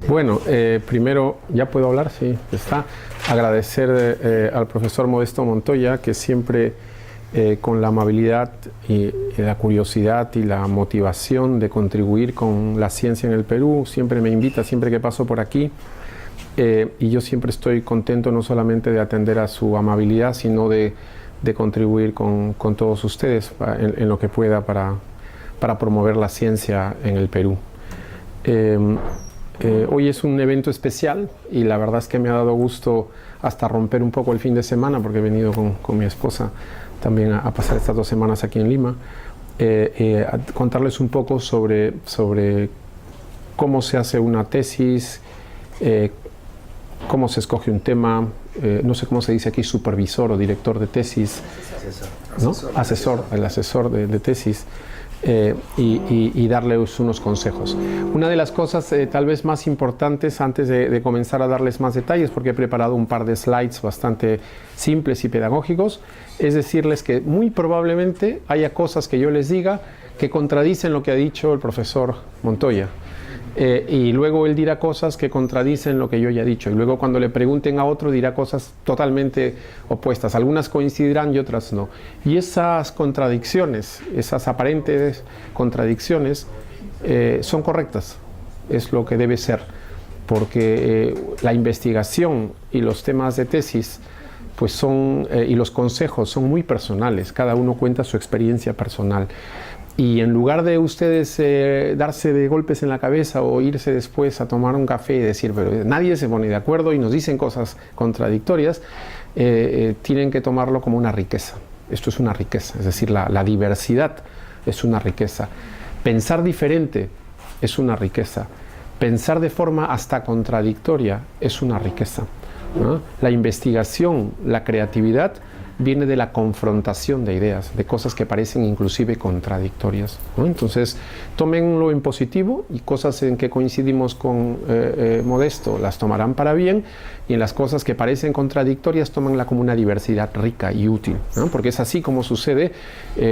Bueno, primero, ¿ya puedo hablar? Sí, está. Agradecer al profesor Modesto Montoya, que siempre con la amabilidad y la curiosidad y la motivación de contribuir con la ciencia en el Perú, siempre me invita, siempre que paso por aquí. Y yo siempre estoy contento no solamente de atender a su amabilidad, sino de contribuir con todos ustedes en lo que pueda para promover la ciencia en el Perú. Hoy es un evento especial y la verdad es que me ha dado gusto hasta romper un poco el fin de semana, porque he venido con mi esposa también a pasar estas 2 semanas aquí en Lima, a contarles un poco sobre cómo se hace una tesis, cómo se escoge un tema, no sé cómo se dice aquí, supervisor o director de tesis, ¿no? Asesor, el asesor de tesis. Y darles unos consejos. Una de las cosas tal vez más importantes antes de comenzar a darles más detalles, porque he preparado un par de slides bastante simples y pedagógicos, es decirles que muy probablemente haya cosas que yo les diga que contradicen lo que ha dicho el profesor Montoya. Y luego él dirá cosas que contradicen lo que yo ya he dicho, y luego cuando le pregunten a otro dirá cosas totalmente opuestas, algunas coincidirán y otras no, y esas contradicciones, esas aparentes contradicciones son correctas, es lo que debe ser, porque la investigación y los temas de tesis pues son, y los consejos son muy personales, cada uno cuenta su experiencia personal. Y en lugar de ustedes darse de golpes en la cabeza o irse después a tomar un café y decir, pero nadie se pone de acuerdo y nos dicen cosas contradictorias, tienen que tomarlo como una riqueza. Esto es una riqueza, es decir, la diversidad es una riqueza. Pensar diferente es una riqueza. Pensar de forma hasta contradictoria es una riqueza, ¿no? La investigación, la creatividad, viene de la confrontación de ideas, de cosas que parecen inclusive contradictorias, ¿no? Entonces, tómenlo en positivo, y cosas en que coincidimos con Modesto las tomarán para bien, y en las cosas que parecen contradictorias, tómenla como una diversidad rica y útil, ¿no? Porque es así como sucede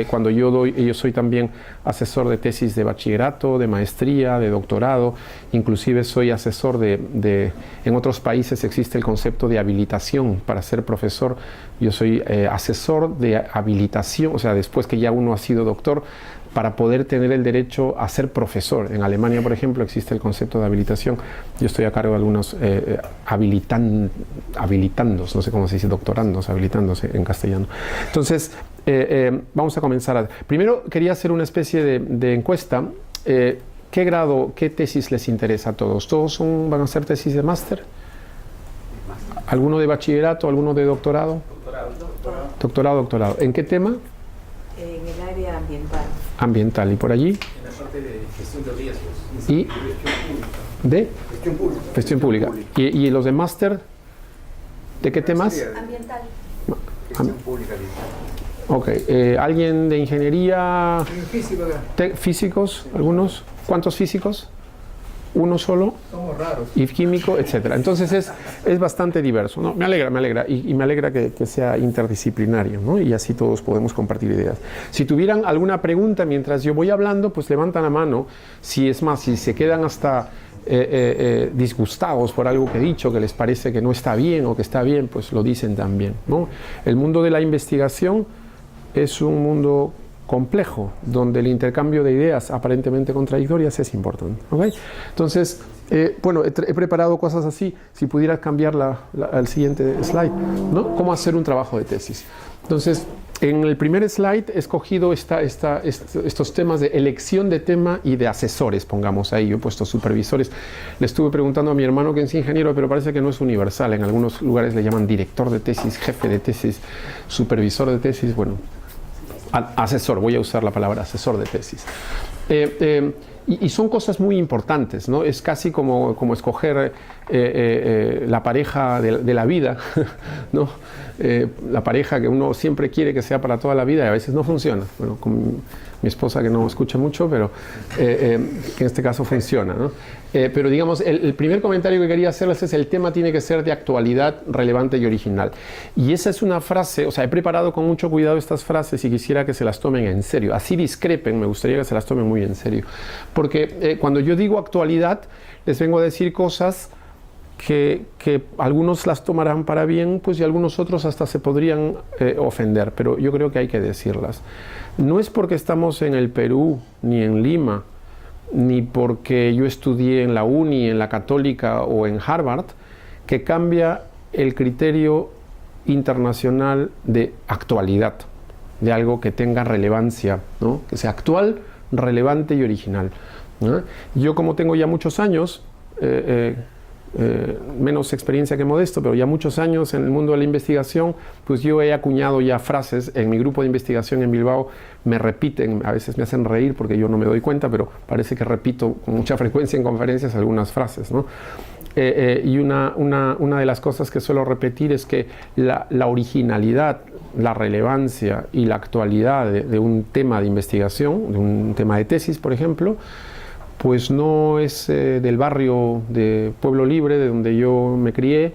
cuando yo soy también asesor de tesis de bachillerato, de maestría, de doctorado, inclusive soy asesor en otros países existe el concepto de habilitación para ser profesor. Yo soy asesor de habilitación, o sea, después que ya uno ha sido doctor, para poder tener el derecho a ser profesor. En Alemania, por ejemplo, existe el concepto de habilitación. Yo estoy a cargo de algunos habilitandos, no sé cómo se dice, doctorandos, habilitándose en castellano. Entonces, vamos a comenzar. Primero, quería hacer una especie de encuesta. ¿Qué grado, qué tesis les interesa a todos? ¿Todos van a ser tesis de máster? ¿Alguno de bachillerato, alguno de doctorado? Doctorado. ¿En qué tema? En el área ambiental. Ambiental. ¿Y por allí? En la parte de gestión de riesgos. ¿Y? ¿De? Gestión pública. Gestión pública. ¿Y los de máster? ¿De qué temas? Ambiental. Gestión pública. Ok. ¿Alguien de ingeniería? Físico, ¿Físicos? ¿Algunos? ¿Cuántos físicos? ¿Uno solo? somos raros. Y químico, etcétera. Entonces es bastante diverso, ¿no? Me alegra y me alegra que sea interdisciplinario, ¿no? Y así todos podemos compartir ideas. Si tuvieran alguna pregunta mientras yo voy hablando, pues levantan la mano. Si se quedan hasta disgustados por algo que he dicho, que les parece que no está bien o que está bien, pues lo dicen también, ¿no? El mundo de la investigación es un mundo complejo, donde el intercambio de ideas aparentemente contradictorias es importante, ¿okay? Entonces, bueno, he preparado cosas así. Si pudieras cambiar al siguiente slide, ¿no? ¿Cómo hacer un trabajo de tesis? Entonces, en el primer slide he escogido estos temas de elección de tema y de asesores, pongamos ahí. Yo he puesto supervisores. Le estuve preguntando a mi hermano, que es ingeniero, pero parece que no es universal. En algunos lugares le llaman director de tesis, jefe de tesis, supervisor de tesis. Bueno, asesor, voy a usar la palabra asesor de tesis. Y son cosas muy importantes, ¿no? Es casi como escoger la pareja de la vida, ¿no? La pareja que uno siempre quiere que sea para toda la vida y a veces no funciona. Bueno, con mi esposa, que no escucha mucho, pero que en este caso funciona, ¿no? Pero digamos, el primer comentario que quería hacerles es: el tema tiene que ser de actualidad, relevante y original. Y esa es una frase, o sea, he preparado con mucho cuidado estas frases y quisiera que se las tomen en serio. Así discrepen, me gustaría que se las tomen muy en serio. Porque cuando yo digo actualidad, les vengo a decir cosas que algunos las tomarán para bien, pues y algunos otros hasta se podrían ofender, pero yo creo que hay que decirlas. No es porque estamos en el Perú, ni en Lima, ni porque yo estudié en la Uni, en la Católica o en Harvard, que cambia el criterio internacional de actualidad, de algo que tenga relevancia, ¿no? Que sea actual, relevante y original, ¿no? Yo, como tengo ya muchos años, menos experiencia que Modesto, pero ya muchos años en el mundo de la investigación, pues yo he acuñado ya frases en mi grupo de investigación en Bilbao. Me repiten, a veces me hacen reír porque yo no me doy cuenta, pero parece que repito con mucha frecuencia en conferencias algunas frases, ¿no? Y una de las cosas que suelo repetir es que la originalidad, la relevancia y la actualidad de un tema de investigación, de un tema de tesis, por ejemplo, pues no es del barrio de Pueblo Libre, de donde yo me crié,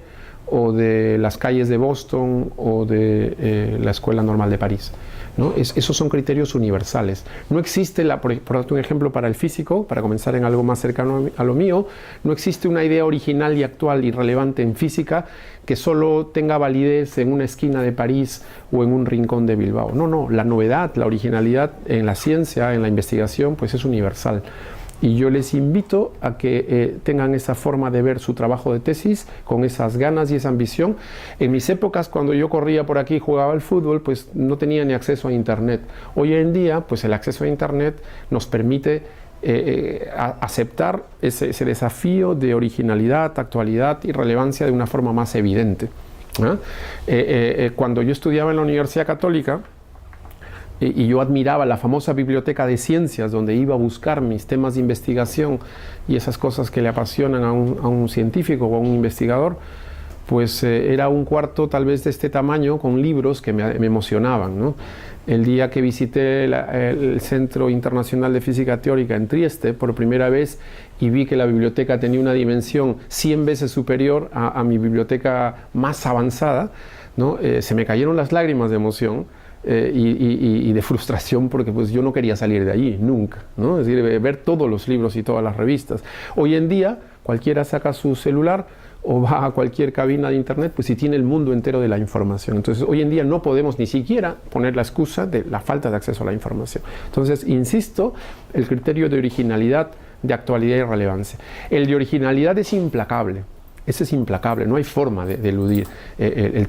o de las calles de Boston, o de la Escuela Normal de París, ¿no? Esos son criterios universales. No existe, por darte un ejemplo para el físico, para comenzar en algo más cercano a lo mío, no existe una idea original y actual y relevante en física que solo tenga validez en una esquina de París o en un rincón de Bilbao. No, la novedad, la originalidad en la ciencia, en la investigación, pues es universal. Y yo les invito a que tengan esa forma de ver su trabajo de tesis, con esas ganas y esa ambición. En mis épocas, cuando yo corría por aquí y jugaba al fútbol, pues no tenía ni acceso a Internet. Hoy en día, pues el acceso a Internet nos permite aceptar ese desafío de originalidad, actualidad y relevancia de una forma más evidente, ¿no? Cuando yo estudiaba en la Universidad Católica, y yo admiraba la famosa biblioteca de ciencias, donde iba a buscar mis temas de investigación y esas cosas que le apasionan a un científico o a un investigador, pues era un cuarto tal vez de este tamaño, con libros que me emocionaban, ¿no? El día que visité el Centro Internacional de Física Teórica en Trieste por primera vez y vi que la biblioteca tenía una dimensión 100 veces superior a mi biblioteca más avanzada, ¿no? Se me cayeron las lágrimas de emoción. Y de frustración, porque pues yo no quería salir de allí nunca, ¿no? Es decir, ver todos los libros y todas las revistas. Hoy en día cualquiera saca su celular o va a cualquier cabina de internet, pues, y tiene el mundo entero de la información. Entonces hoy en día no podemos ni siquiera poner la excusa de la falta de acceso a la información. Entonces, insisto, el criterio de originalidad, de actualidad y relevancia. El de originalidad es implacable. Ese es implacable, no hay forma de eludir.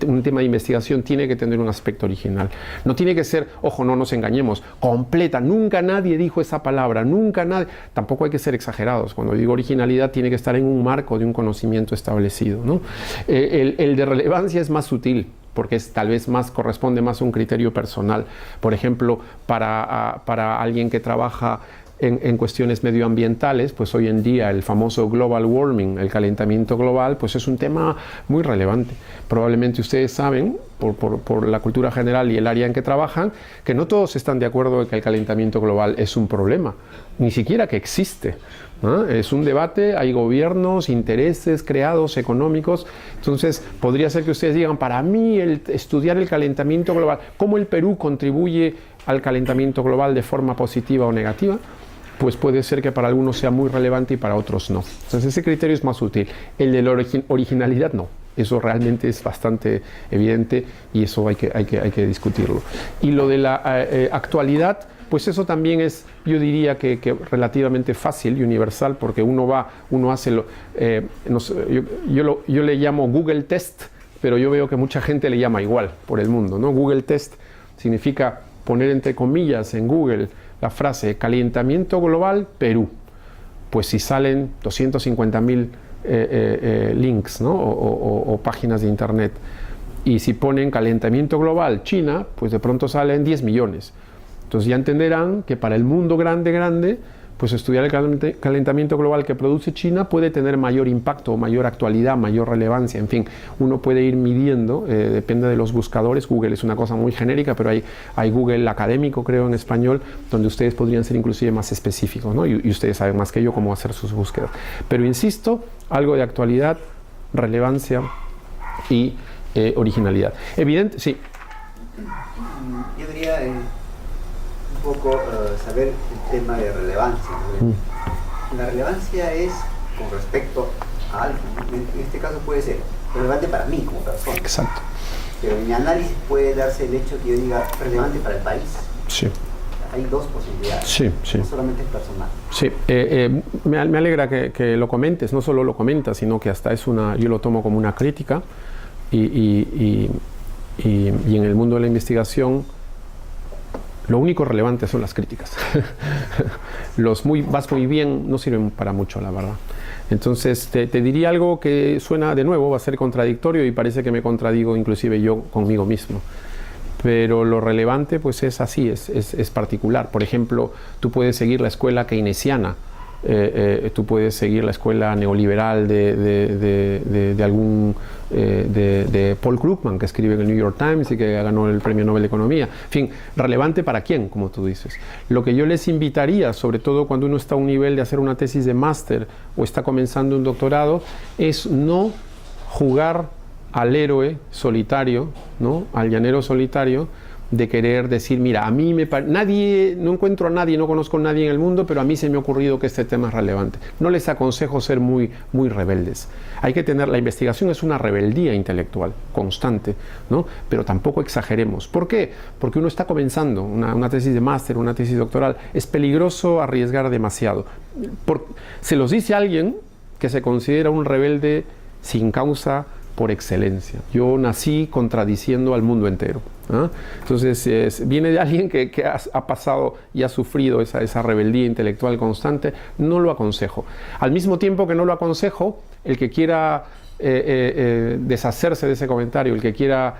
Un tema de investigación tiene que tener un aspecto original. No tiene que ser, ojo, no nos engañemos, completa. Nunca nadie dijo esa palabra, nunca nadie. Tampoco hay que ser exagerados. Cuando digo originalidad, tiene que estar en un marco de un conocimiento establecido, ¿no? El de relevancia es más sutil, porque tal vez corresponde más a un criterio personal. Por ejemplo, para alguien que trabaja en cuestiones medioambientales, pues hoy en día el famoso global warming, el calentamiento global, pues es un tema muy relevante. Probablemente ustedes saben, por la cultura general y el área en que trabajan, que no todos están de acuerdo en que el calentamiento global es un problema, ni siquiera que existe, ¿no? Es un debate, hay gobiernos, intereses creados, económicos. Entonces podría ser que ustedes digan, para mí estudiar el calentamiento global, ¿cómo el Perú contribuye al calentamiento global de forma positiva o negativa? Pues puede ser que para algunos sea muy relevante y para otros no. Entonces ese criterio es más útil. El de la originalidad no. Eso realmente es bastante evidente y eso hay que discutirlo. Y lo de la actualidad, pues eso también es, yo diría que relativamente fácil y universal, porque uno hace yo le llamo Google Test, pero yo veo que mucha gente le llama igual por el mundo, ¿no? Google Test significa poner entre comillas en Google la frase calentamiento global Perú. Pues si salen 250.000 links, ¿no? o páginas de internet, y si ponen calentamiento global China, pues de pronto salen 10 millones. Entonces ya entenderán que para el mundo grande, pues estudiar el calentamiento global que produce China puede tener mayor impacto, mayor actualidad, mayor relevancia. En fin, uno puede ir midiendo, depende de los buscadores. Google es una cosa muy genérica, pero hay Google académico, creo, en español, donde ustedes podrían ser inclusive más específicos, ¿no? Y ustedes saben más que yo cómo hacer sus búsquedas. Pero insisto, algo de actualidad, relevancia y originalidad. Evidente, sí. Yo diría un poco saber el tema de relevancia, ¿no? La relevancia es con respecto a algo. En este caso puede ser relevante para mí como persona. Exacto. Pero en mi análisis puede darse el hecho que yo diga relevante para el país. Sí. Hay dos posibilidades. Sí, sí. No solamente es personal. Sí, me alegra que lo comentes, no solo lo comentas, sino que hasta yo lo tomo como una crítica y en el mundo de la investigación lo único relevante son las críticas. Vas muy bien no sirven para mucho, la verdad. Entonces te diría algo que suena de nuevo, va a ser contradictorio y parece que me contradigo inclusive yo conmigo mismo. Pero lo relevante pues es así, es particular. Por ejemplo, tú puedes seguir la escuela keynesiana, tú puedes seguir la escuela neoliberal de Paul Krugman, que escribe en el New York Times y que ganó el Premio Nobel de Economía. En fin, relevante para quién, como tú dices. Lo que yo les invitaría, sobre todo cuando uno está a un nivel de hacer una tesis de máster o está comenzando un doctorado, es no jugar al héroe solitario, ¿no? Al llanero solitario, de querer decir, mira, a mí no encuentro a nadie, no conozco a nadie en el mundo, pero a mí se me ha ocurrido que este tema es relevante. No les aconsejo ser muy rebeldes. Hay que tener, la investigación es una rebeldía intelectual constante, ¿no? Pero tampoco exageremos. ¿Por qué? Porque uno está comenzando una tesis de máster, una tesis doctoral. Es peligroso arriesgar demasiado. Se los dice alguien que se considera un rebelde sin causa por excelencia. Yo nací contradiciendo al mundo entero. ¿Ah? Entonces viene de alguien que ha pasado y ha sufrido esa rebeldía intelectual constante. No lo aconsejo. Al mismo tiempo que no lo aconsejo, el que quiera deshacerse de ese comentario, el que quiera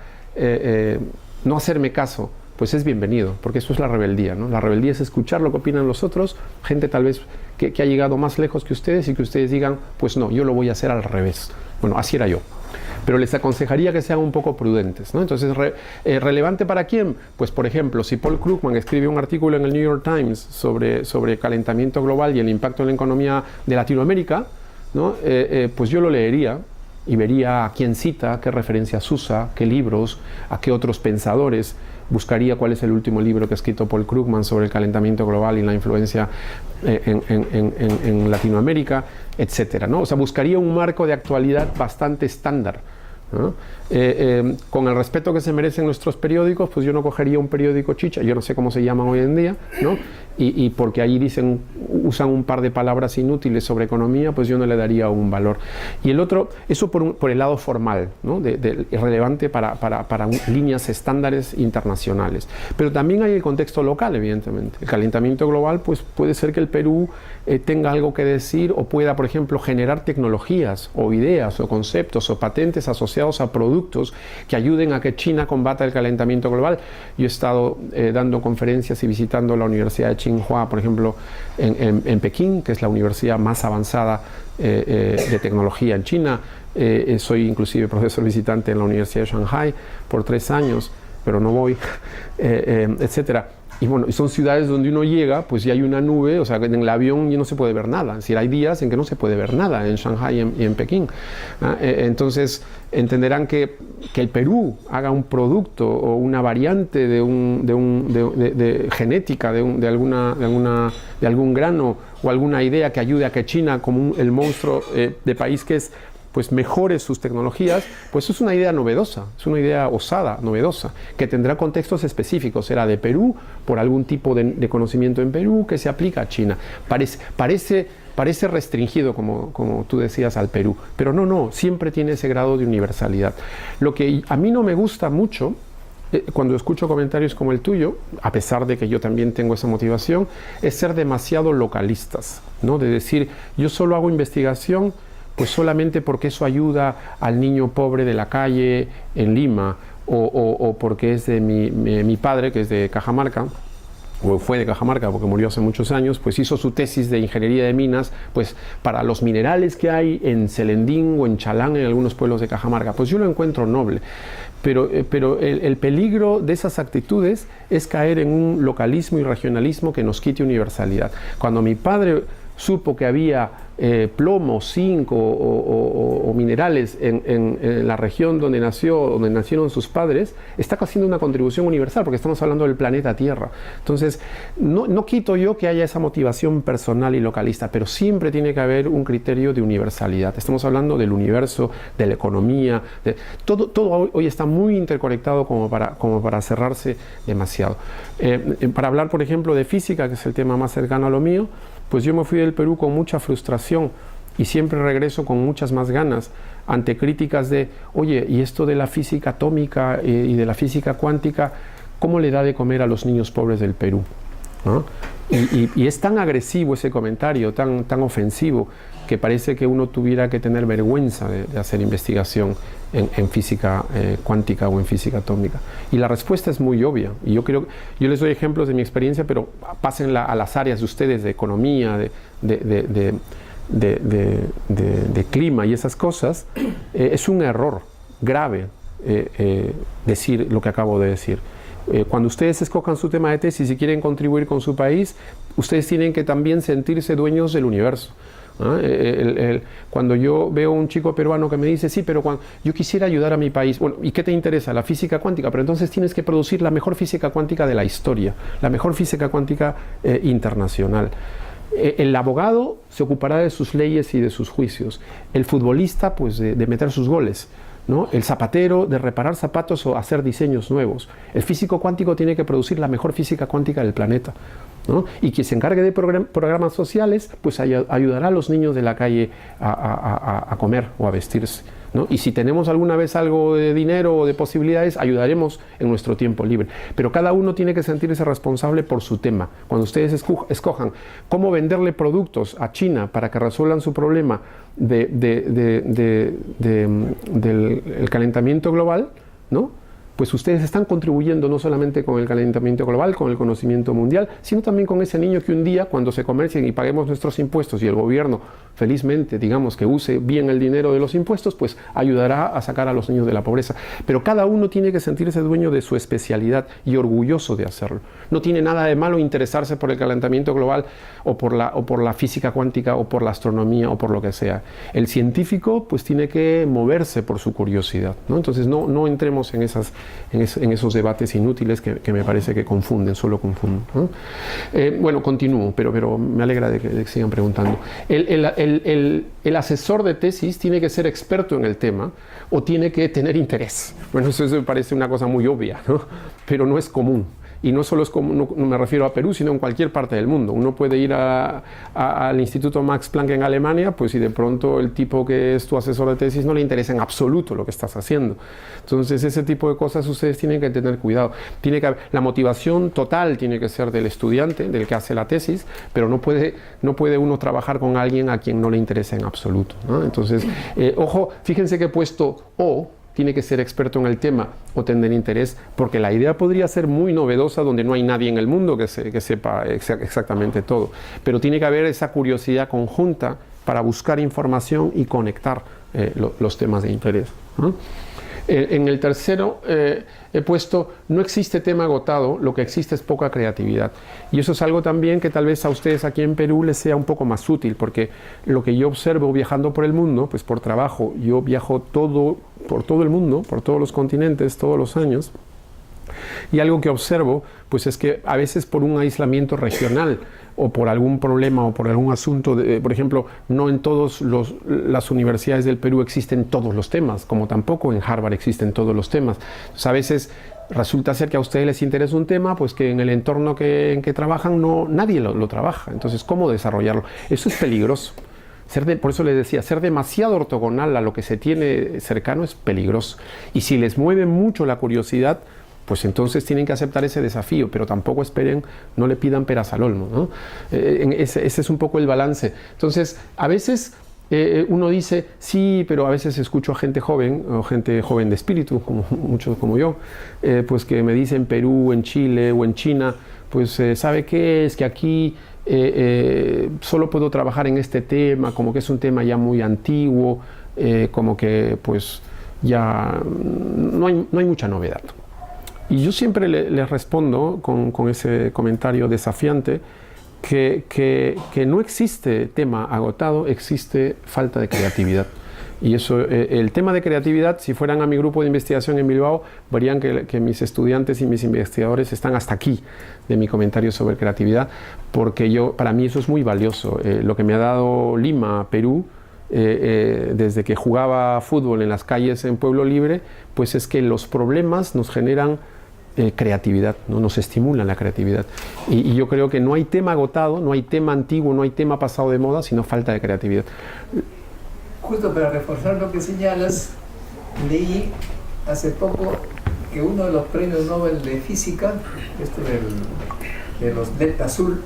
no hacerme caso, pues es bienvenido, porque eso es la rebeldía, ¿no? La rebeldía es escuchar lo que opinan los otros, gente tal vez que ha llegado más lejos que ustedes y que ustedes digan, pues no, yo lo voy a hacer al revés. Bueno, así era yo. Pero les aconsejaría que sean un poco prudentes, ¿no? Entonces, ¿relevante para quién? Pues, por ejemplo, si Paul Krugman escribe un artículo en el New York Times sobre calentamiento global y el impacto en la economía de Latinoamérica, ¿no? Pues yo lo leería y vería a quién cita, qué referencias usa, qué libros, a qué otros pensadores. Buscaría cuál es el último libro que ha escrito Paul Krugman sobre el calentamiento global y la influencia en Latinoamérica, etcétera, ¿no? O sea, buscaría un marco de actualidad bastante estándar, ¿no? Con el respeto que se merecen nuestros periódicos, pues yo no cogería un periódico chicha, yo no sé cómo se llaman hoy en día, ¿no? Y porque allí usan un par de palabras inútiles sobre economía, pues yo no le daría un valor. Y el otro, eso por el lado formal, ¿no? Relevante para líneas estándares internacionales. Pero también hay el contexto local, evidentemente. El calentamiento global, pues puede ser que el Perú tenga algo que decir o pueda, por ejemplo, generar tecnologías o ideas o conceptos o patentes asociados a productos que ayuden a que China combata el calentamiento global. Yo he estado dando conferencias y visitando la Universidad de Tsinghua, por ejemplo, en Pekín, que es la universidad más avanzada de tecnología en China. Soy inclusive profesor visitante en la Universidad de Shanghai por 3 años, pero no voy, etcétera. Y bueno, son ciudades donde uno llega, pues ya hay una nube, o sea, en el avión ya no se puede ver nada. Es decir, hay días en que no se puede ver nada en Shanghai y en Pekín. Entonces, entenderán que el Perú haga un producto o una variante de genética de algún grano o alguna idea que ayude a que China, como el monstruo de país que es, pues mejore sus tecnologías, pues es una idea novedosa, es una idea osada, novedosa, que tendrá contextos específicos. Será de Perú, por algún tipo de conocimiento en Perú que se aplica a China. Parece restringido, como tú decías, al Perú, pero no, siempre tiene ese grado de universalidad. Lo que a mí no me gusta mucho, cuando escucho comentarios como el tuyo, a pesar de que yo también tengo esa motivación, es ser demasiado localistas, ¿no? De decir, yo solo hago investigación pues solamente porque eso ayuda al niño pobre de la calle en Lima, o porque es de mi padre, que es de Cajamarca, o fue de Cajamarca porque murió hace muchos años, pues hizo su tesis de ingeniería de minas, pues para los minerales que hay en Celendín o en Chalán, en algunos pueblos de Cajamarca. Pues yo lo encuentro noble. Pero el peligro de esas actitudes es caer en un localismo y regionalismo que nos quite universalidad. Cuando mi padre supo que había plomo, zinc o minerales en la región donde nacieron sus padres, está haciendo una contribución universal, porque estamos hablando del planeta Tierra. Entonces, no quito yo que haya esa motivación personal y localista, pero siempre tiene que haber un criterio de universalidad. Estamos hablando del universo, de la economía, todo hoy está muy interconectado como para cerrarse demasiado. Para hablar, por ejemplo, de física, que es el tema más cercano a lo mío, pues yo me fui del Perú con mucha frustración y siempre regreso con muchas más ganas ante críticas de, oye, y esto de la física atómica y de la física cuántica, ¿cómo le da de comer a los niños pobres del Perú? ¿No? Y es tan agresivo ese comentario, tan ofensivo, que parece que uno tuviera que tener vergüenza de hacer investigación en física cuántica o en física atómica. Y la respuesta es muy obvia. Y yo les doy ejemplos de mi experiencia, pero pásenla a las áreas de ustedes, de economía, de clima y esas cosas. Es un error grave decir lo que acabo de decir. Cuando ustedes escojan su tema de tesis y quieren contribuir con su país, ustedes tienen que también sentirse dueños del universo. Cuando yo veo un chico peruano que me dice, sí, pero yo quisiera ayudar a mi país, bueno, ¿y qué te interesa? La física cuántica, pero entonces tienes que producir la mejor física cuántica de la historia, la mejor física cuántica internacional. El abogado se ocupará de sus leyes y de sus juicios, el futbolista pues de meter sus goles, ¿no? El zapatero de reparar zapatos o hacer diseños nuevos. El físico cuántico tiene que producir la mejor física cuántica del planeta, ¿no? Y quien se encargue de programas sociales, pues ayudará a los niños de la calle a comer o a vestirse, ¿no? Y si tenemos alguna vez algo de dinero o de posibilidades, ayudaremos en nuestro tiempo libre. Pero cada uno tiene que sentirse responsable por su tema. Cuando ustedes escojan cómo venderle productos a China para que resuelvan su problema del calentamiento global, ¿no? Pues ustedes están contribuyendo no solamente con el calentamiento global, con el conocimiento mundial, sino también con ese niño que un día, cuando se comercien y paguemos nuestros impuestos y el gobierno, felizmente, digamos, que use bien el dinero de los impuestos, pues ayudará a sacar a los niños de la pobreza. Pero cada uno tiene que sentirse dueño de su especialidad y orgulloso de hacerlo. No tiene nada de malo interesarse por el calentamiento global o por la física cuántica o por la astronomía o por lo que sea. El científico, pues, tiene que moverse por su curiosidad, ¿no? Entonces, no entremos en esos debates inútiles que me parece que confunden, solo confunden, ¿no? Bueno, continúo, pero me alegra de que sigan preguntando. El asesor de tesis tiene que ser experto en el tema o tiene que tener interés. Bueno, eso me parece una cosa muy obvia, ¿no? Pero no es común. Y no solo es como, no me refiero a Perú, sino en cualquier parte del mundo. Uno puede ir al Instituto Max Planck en Alemania, pues y de pronto el tipo que es tu asesor de tesis no le interesa en absoluto lo que estás haciendo. Entonces ese tipo de cosas ustedes tienen que tener cuidado. La motivación total tiene que ser del estudiante, del que hace la tesis, pero no puede uno trabajar con alguien a quien no le interesa en absoluto, ¿no? Entonces, ojo, fíjense que he puesto O, tiene que ser experto en el tema o tener interés, porque la idea podría ser muy novedosa donde no hay nadie en el mundo que sepa exactamente todo. Pero tiene que haber esa curiosidad conjunta para buscar información y conectar los temas de interés, ¿no? En el tercero he puesto, no existe tema agotado, lo que existe es poca creatividad. Y eso es algo también que tal vez a ustedes aquí en Perú les sea un poco más útil, porque lo que yo observo viajando por el mundo, pues por trabajo, yo viajo por todo el mundo, por todos los continentes, todos los años, y algo que observo, pues es que a veces por un aislamiento regional, o por algún problema o por algún asunto, por ejemplo, no en todas las universidades del Perú existen todos los temas, como tampoco en Harvard existen todos los temas. Entonces, a veces resulta ser que a ustedes les interesa un tema, pues que en el entorno en que trabajan nadie lo trabaja. Entonces, ¿cómo desarrollarlo? Eso es peligroso. Por eso les decía, ser demasiado ortogonal a lo que se tiene cercano es peligroso. Y si les mueve mucho la curiosidad, pues entonces tienen que aceptar ese desafío, pero tampoco esperen, no le pidan peras al olmo, ¿no? Ese es un poco el balance. Entonces, a veces uno dice, sí, pero a veces escucho a gente joven, o gente joven de espíritu, como muchos como yo, pues que me dicen en Perú, en Chile o en China, pues ¿sabe qué? Es que aquí solo puedo trabajar en este tema, como que es un tema ya muy antiguo, como que pues ya no hay mucha novedad. Y yo siempre les respondo con ese comentario desafiante, que no existe tema agotado, existe falta de creatividad. Y eso, el tema de creatividad, si fueran a mi grupo de investigación en Bilbao, verían que mis estudiantes y mis investigadores están hasta aquí de mi comentario sobre creatividad, porque para mí eso es muy valioso. Lo que me ha dado Lima, Perú, desde que jugaba fútbol en las calles en Pueblo Libre, pues es que los problemas nos generan creatividad, ¿no? Nos estimulan la creatividad. Y yo creo que no hay tema agotado, no hay tema antiguo, no hay tema pasado de moda, sino falta de creatividad. Justo para reforzar lo que señalas, leí hace poco que uno de los premios Nobel de Física, de los Delta Azul,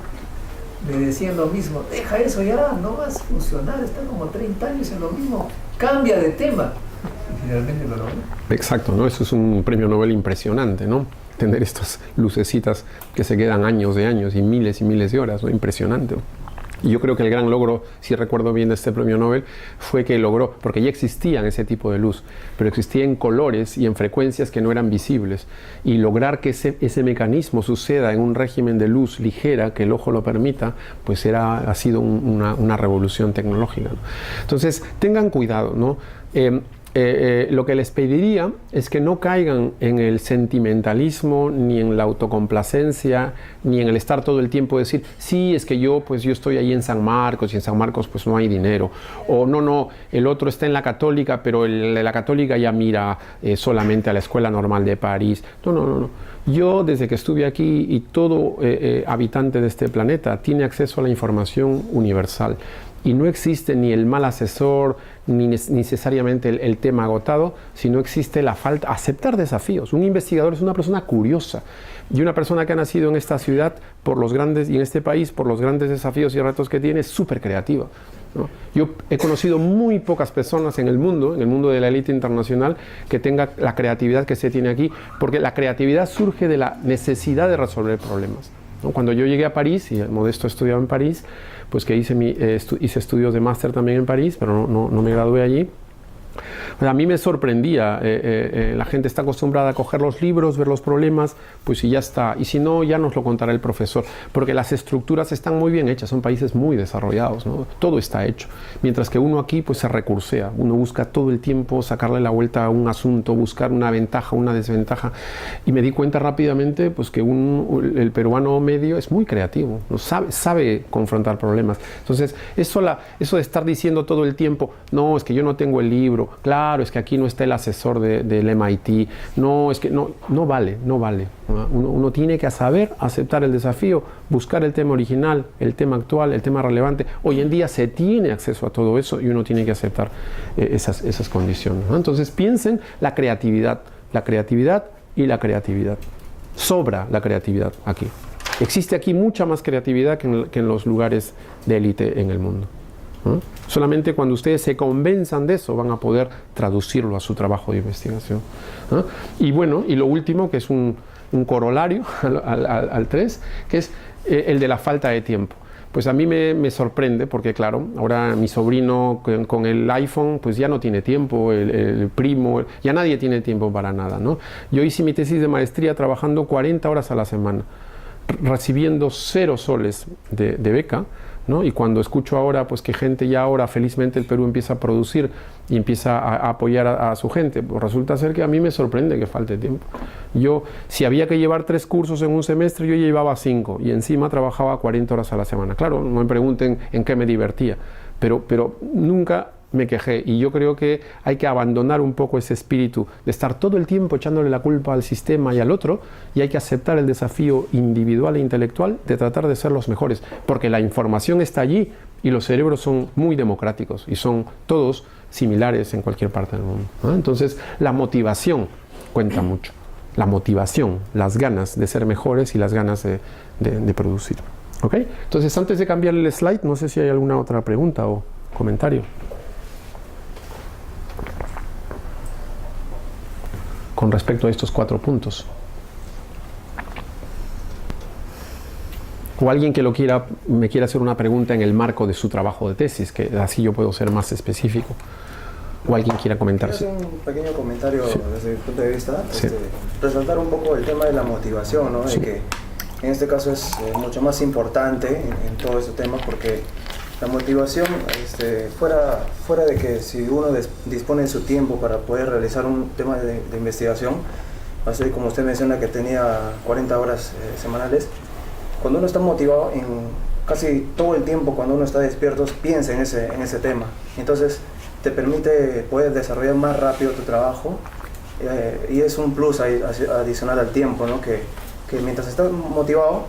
le decían lo mismo: deja eso ya, no vas a funcionar, está como 30 años en lo mismo, cambia de tema. Y finalmente lo logró. Exacto, ¿no? Eso es un premio Nobel impresionante, ¿no? Tener estas lucecitas que se quedan años de años y miles de horas, ¿no? Impresionante, ¿no? Y yo creo que el gran logro, si recuerdo bien, de este premio Nobel fue que logró, porque ya existían ese tipo de luz, pero existía en colores y en frecuencias que no eran visibles, y lograr que ese mecanismo suceda en un régimen de luz ligera, que el ojo lo permita, pues ha sido una revolución tecnológica, ¿no? Entonces, tengan cuidado, ¿no? Lo que les pediría es que no caigan en el sentimentalismo, ni en la autocomplacencia, ni en el estar todo el tiempo decir: sí, es que yo estoy ahí en San Marcos, y en San Marcos pues no hay dinero, o no, el otro está en la Católica, pero el de la Católica ya mira solamente a la Escuela Normal de París. No. Yo, desde que estuve aquí, y todo habitante de este planeta tiene acceso a la información universal, y no existe ni el mal asesor, ni necesariamente el tema agotado, sino existe la falta, aceptar desafíos. Un investigador es una persona curiosa, y una persona que ha nacido en esta ciudad y en este país por los grandes desafíos y retos que tiene, es súper creativa, ¿no? Yo he conocido muy pocas personas en el mundo de la élite internacional, que tenga la creatividad que se tiene aquí, porque la creatividad surge de la necesidad de resolver problemas, ¿no? Cuando yo llegué a París, y Modesto estudiaba en París, pues que hice estudios de máster también en París, pero no me gradué allí. A mí me sorprendía, la gente está acostumbrada a coger los libros, ver los problemas, pues y ya está. Y si no, ya nos lo contará el profesor, porque las estructuras están muy bien hechas, son países muy desarrollados, ¿no? Todo está hecho. Mientras que uno aquí pues se recursea, uno busca todo el tiempo sacarle la vuelta a un asunto, buscar una ventaja, una desventaja. Y me di cuenta rápidamente pues que el peruano medio es muy creativo, ¿no? sabe confrontar problemas. Entonces, eso de estar diciendo todo el tiempo: no, es que yo no tengo el libro, claro, es que aquí no está el asesor del MIT, no, es que no vale. Uno tiene que saber aceptar el desafío, buscar el tema original, el tema actual, el tema relevante. Hoy en día se tiene acceso a todo eso, y uno tiene que aceptar esas condiciones, ¿no? Entonces, piensen la creatividad. Sobra la creatividad aquí. Existe aquí mucha más creatividad que en los lugares de élite en el mundo, ¿no? Solamente cuando ustedes se convenzan de eso van a poder traducirlo a su trabajo de investigación, ¿no? Y bueno, y lo último, que es un corolario al 3, que es el de la falta de tiempo. Pues a mí me sorprende, porque claro, ahora mi sobrino con el iPhone pues ya no tiene tiempo, el primo, ya nadie tiene tiempo para nada, ¿no? Yo hice mi tesis de maestría trabajando 40 horas a la semana, recibiendo 0 soles de beca, ¿no? Y cuando escucho ahora pues que gente ya ahora, felizmente, el Perú empieza a producir y empieza a apoyar a su gente, pues resulta ser que a mí me sorprende que falte tiempo. Yo, si había que llevar 3 cursos en un semestre, yo llevaba 5, y encima trabajaba 40 horas a la semana. Claro, no me pregunten en qué me divertía, pero nunca me quejé. Y yo creo que hay que abandonar un poco ese espíritu de estar todo el tiempo echándole la culpa al sistema y al otro, y hay que aceptar el desafío individual e intelectual de tratar de ser los mejores, porque la información está allí y los cerebros son muy democráticos y son todos similares en cualquier parte del mundo, ¿no? Entonces, la motivación cuenta mucho. La motivación, las ganas de ser mejores y las ganas de producir. ¿Ok? Entonces, antes de cambiar el slide, no sé si hay alguna otra pregunta o comentario con respecto a estos 4 puntos. O alguien que me quiera hacer una pregunta en el marco de su trabajo de tesis, que así yo puedo ser más específico. O alguien quiera comentar. Quiero hacer un pequeño comentario, sí, desde mi punto de vista. Sí. Resaltar un poco el tema de la motivación, ¿no? Sí. De que en este caso es mucho más importante en todo este tema, porque la motivación, fuera de que si uno dispone de su tiempo para poder realizar un tema de investigación, así como usted menciona que tenía 40 horas semanales, cuando uno está motivado, en casi todo el tiempo cuando uno está despierto piensa en ese tema. Entonces te permite poder desarrollar más rápido tu trabajo, y es un plus adicional al tiempo, ¿no? Que mientras estás motivado,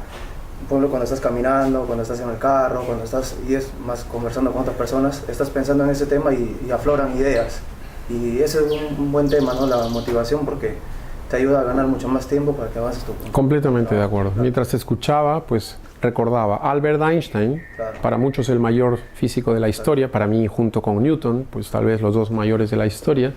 por ejemplo, cuando estás caminando, cuando estás en el carro, y es más conversando con otras personas, estás pensando en ese tema y afloran ideas. Y ese es un buen tema, ¿no? La motivación, porque te ayuda a ganar mucho más tiempo para que avances tu trabajo. Completamente de acuerdo. Mientras escuchaba, pues recordaba Albert Einstein, Claro. para muchos el mayor físico de la historia, para mí junto con Newton, pues tal vez los dos mayores de la historia,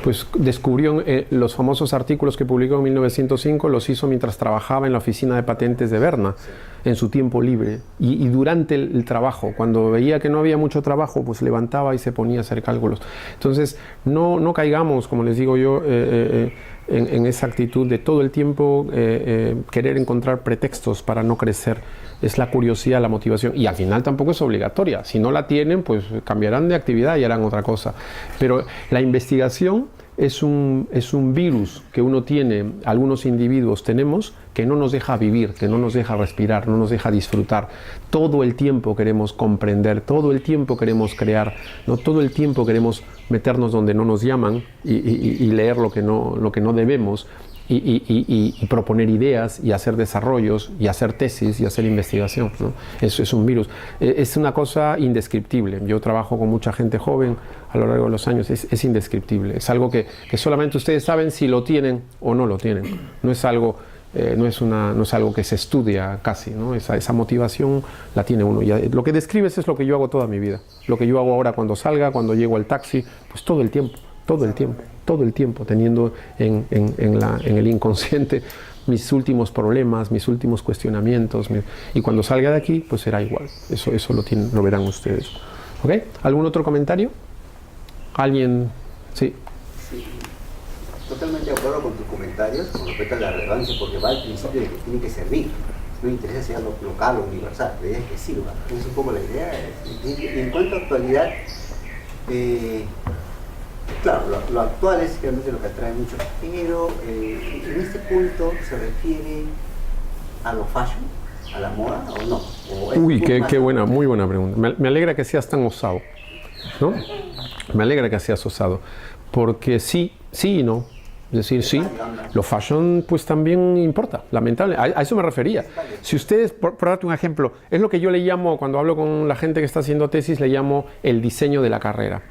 pues descubrió los famosos artículos que publicó en 1905, los hizo mientras trabajaba en la oficina de patentes de Berna, en su tiempo libre, y durante el trabajo, cuando veía que no había mucho trabajo, pues levantaba y se ponía a hacer cálculos. Entonces, no caigamos, como les digo yo, en esa actitud de todo el tiempo querer encontrar pretextos para no crecer. Es la curiosidad, la motivación, y al final tampoco es obligatoria. Si no la tienen, pues cambiarán de actividad y harán otra cosa. Pero la investigación es un virus que uno tiene, algunos individuos tenemos, que no nos deja vivir, que no nos deja respirar, no nos deja disfrutar. Todo el tiempo queremos comprender, todo el tiempo queremos crear, ¿no? Todo el tiempo queremos meternos donde no nos llaman y leer lo que no debemos. Y proponer ideas y hacer desarrollos y hacer tesis y hacer investigación, ¿no? Eso es un virus. Es una cosa indescriptible. Yo trabajo con mucha gente joven a lo largo de los años. Es indescriptible. Es algo que solamente ustedes saben si lo tienen o no lo tienen. No es algo, no es algo que se estudia casi, ¿no? Esa motivación la tiene uno. Y lo que describes es lo que yo hago toda mi vida. Lo que yo hago ahora cuando salga, cuando llego al taxi, pues todo el tiempo, teniendo en el inconsciente mis últimos problemas, mis últimos cuestionamientos, y cuando salga de aquí, pues será igual. Eso lo verán ustedes. ¿Ok? ¿Algún otro comentario? ¿Alguien? Sí. Sí, totalmente de acuerdo con tus comentarios con respecto a la relevancia, porque va al principio de que tiene que servir. No interesa si es local o universal, la idea es que sirva. Es un poco la idea. Y en cuanto a actualidad, claro, lo actual es realmente lo que atrae mucho, pero en este punto se refiere a lo fashion, a la moda, o no. Uy, qué buena, muy buena pregunta. Me alegra que seas tan osado, ¿no? Me alegra que seas osado, porque sí y no. Es decir, sí, lo fashion pues también importa, lamentable. A eso me refería. Si ustedes, por darte un ejemplo, es lo que yo le llamo, cuando hablo con la gente que está haciendo tesis, le llamo el diseño de la carrera,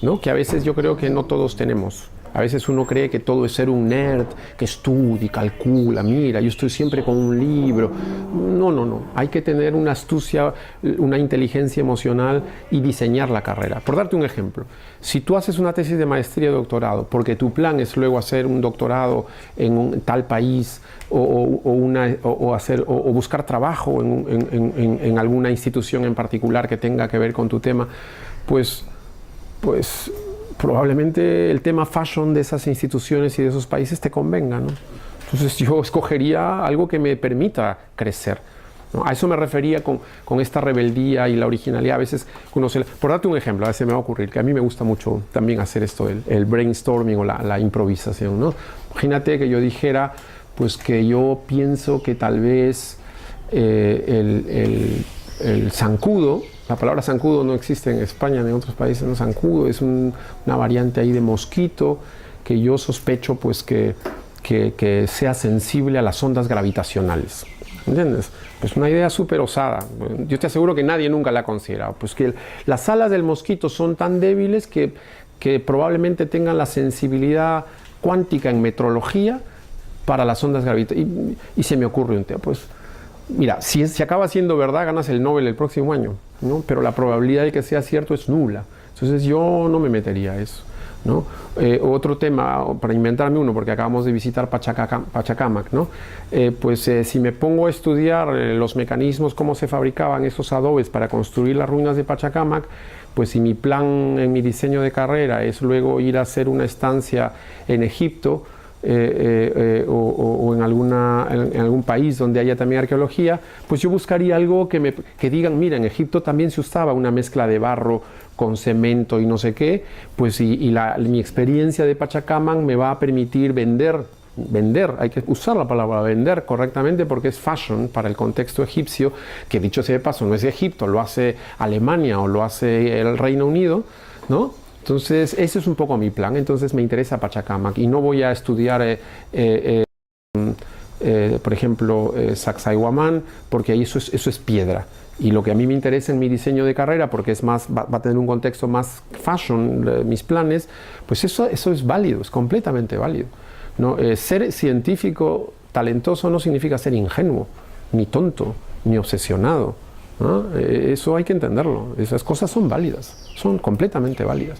¿no? Que a veces yo creo que no todos tenemos. A veces uno cree que todo es ser un nerd, que estudia, calcula, mira, yo estoy siempre con un libro. No. Hay que tener una astucia, una inteligencia emocional y diseñar la carrera. Por darte un ejemplo, si tú haces una tesis de maestría o doctorado, porque tu plan es luego hacer un doctorado en tal país o buscar trabajo en alguna institución en particular que tenga que ver con tu tema, pues probablemente el tema fashion de esas instituciones y de esos países te convenga, ¿no? Entonces yo escogería algo que me permita crecer, ¿no? A eso me refería con esta rebeldía y la originalidad. A veces por darte un ejemplo, a veces me va a ocurrir que a mí me gusta mucho también hacer esto, el brainstorming o la improvisación, ¿no? Imagínate que yo dijera, pues que yo pienso que tal vez el zancudo. La palabra zancudo no existe en España ni en otros países, ¿no? Zancudo es una variante ahí de mosquito que yo sospecho pues que sea sensible a las ondas gravitacionales. ¿Entiendes? Pues una idea súper osada. Yo te aseguro que nadie nunca la ha considerado. Pues que las alas del mosquito son tan débiles que probablemente tengan la sensibilidad cuántica en metrología para las ondas gravitacionales. Y se me ocurre un tema, pues mira, si acaba siendo verdad, ganas el Nobel el próximo año, ¿no? Pero la probabilidad de que sea cierto es nula. Entonces yo no me metería a eso, ¿no? Otro tema, para inventarme uno, porque acabamos de visitar Pachacamac, ¿no? Si me pongo a estudiar los mecanismos, cómo se fabricaban esos adobes para construir las ruinas de Pachacamac, pues si mi plan en mi diseño de carrera es luego ir a hacer una estancia en Egipto, o en algún país donde haya también arqueología, pues yo buscaría algo que digan, mira, en Egipto también se usaba una mezcla de barro con cemento y no sé qué, pues mi experiencia de Pachacamac me va a permitir vender, hay que usar la palabra vender correctamente porque es fashion para el contexto egipcio, que dicho sea de paso no es Egipto, lo hace Alemania o lo hace el Reino Unido, ¿no? Entonces ese es un poco mi plan. Entonces me interesa Pachacamac y no voy a estudiar por ejemplo Sacsayhuamán, porque ahí eso es piedra. Y lo que a mí me interesa en mi diseño de carrera, porque es más, va a tener un contexto más fashion, mis planes, pues eso es válido, es completamente válido, ¿no? Ser científico talentoso no significa ser ingenuo, ni tonto, ni obsesionado, ¿no? Eso hay que entenderlo. Esas cosas son válidas, son completamente válidas,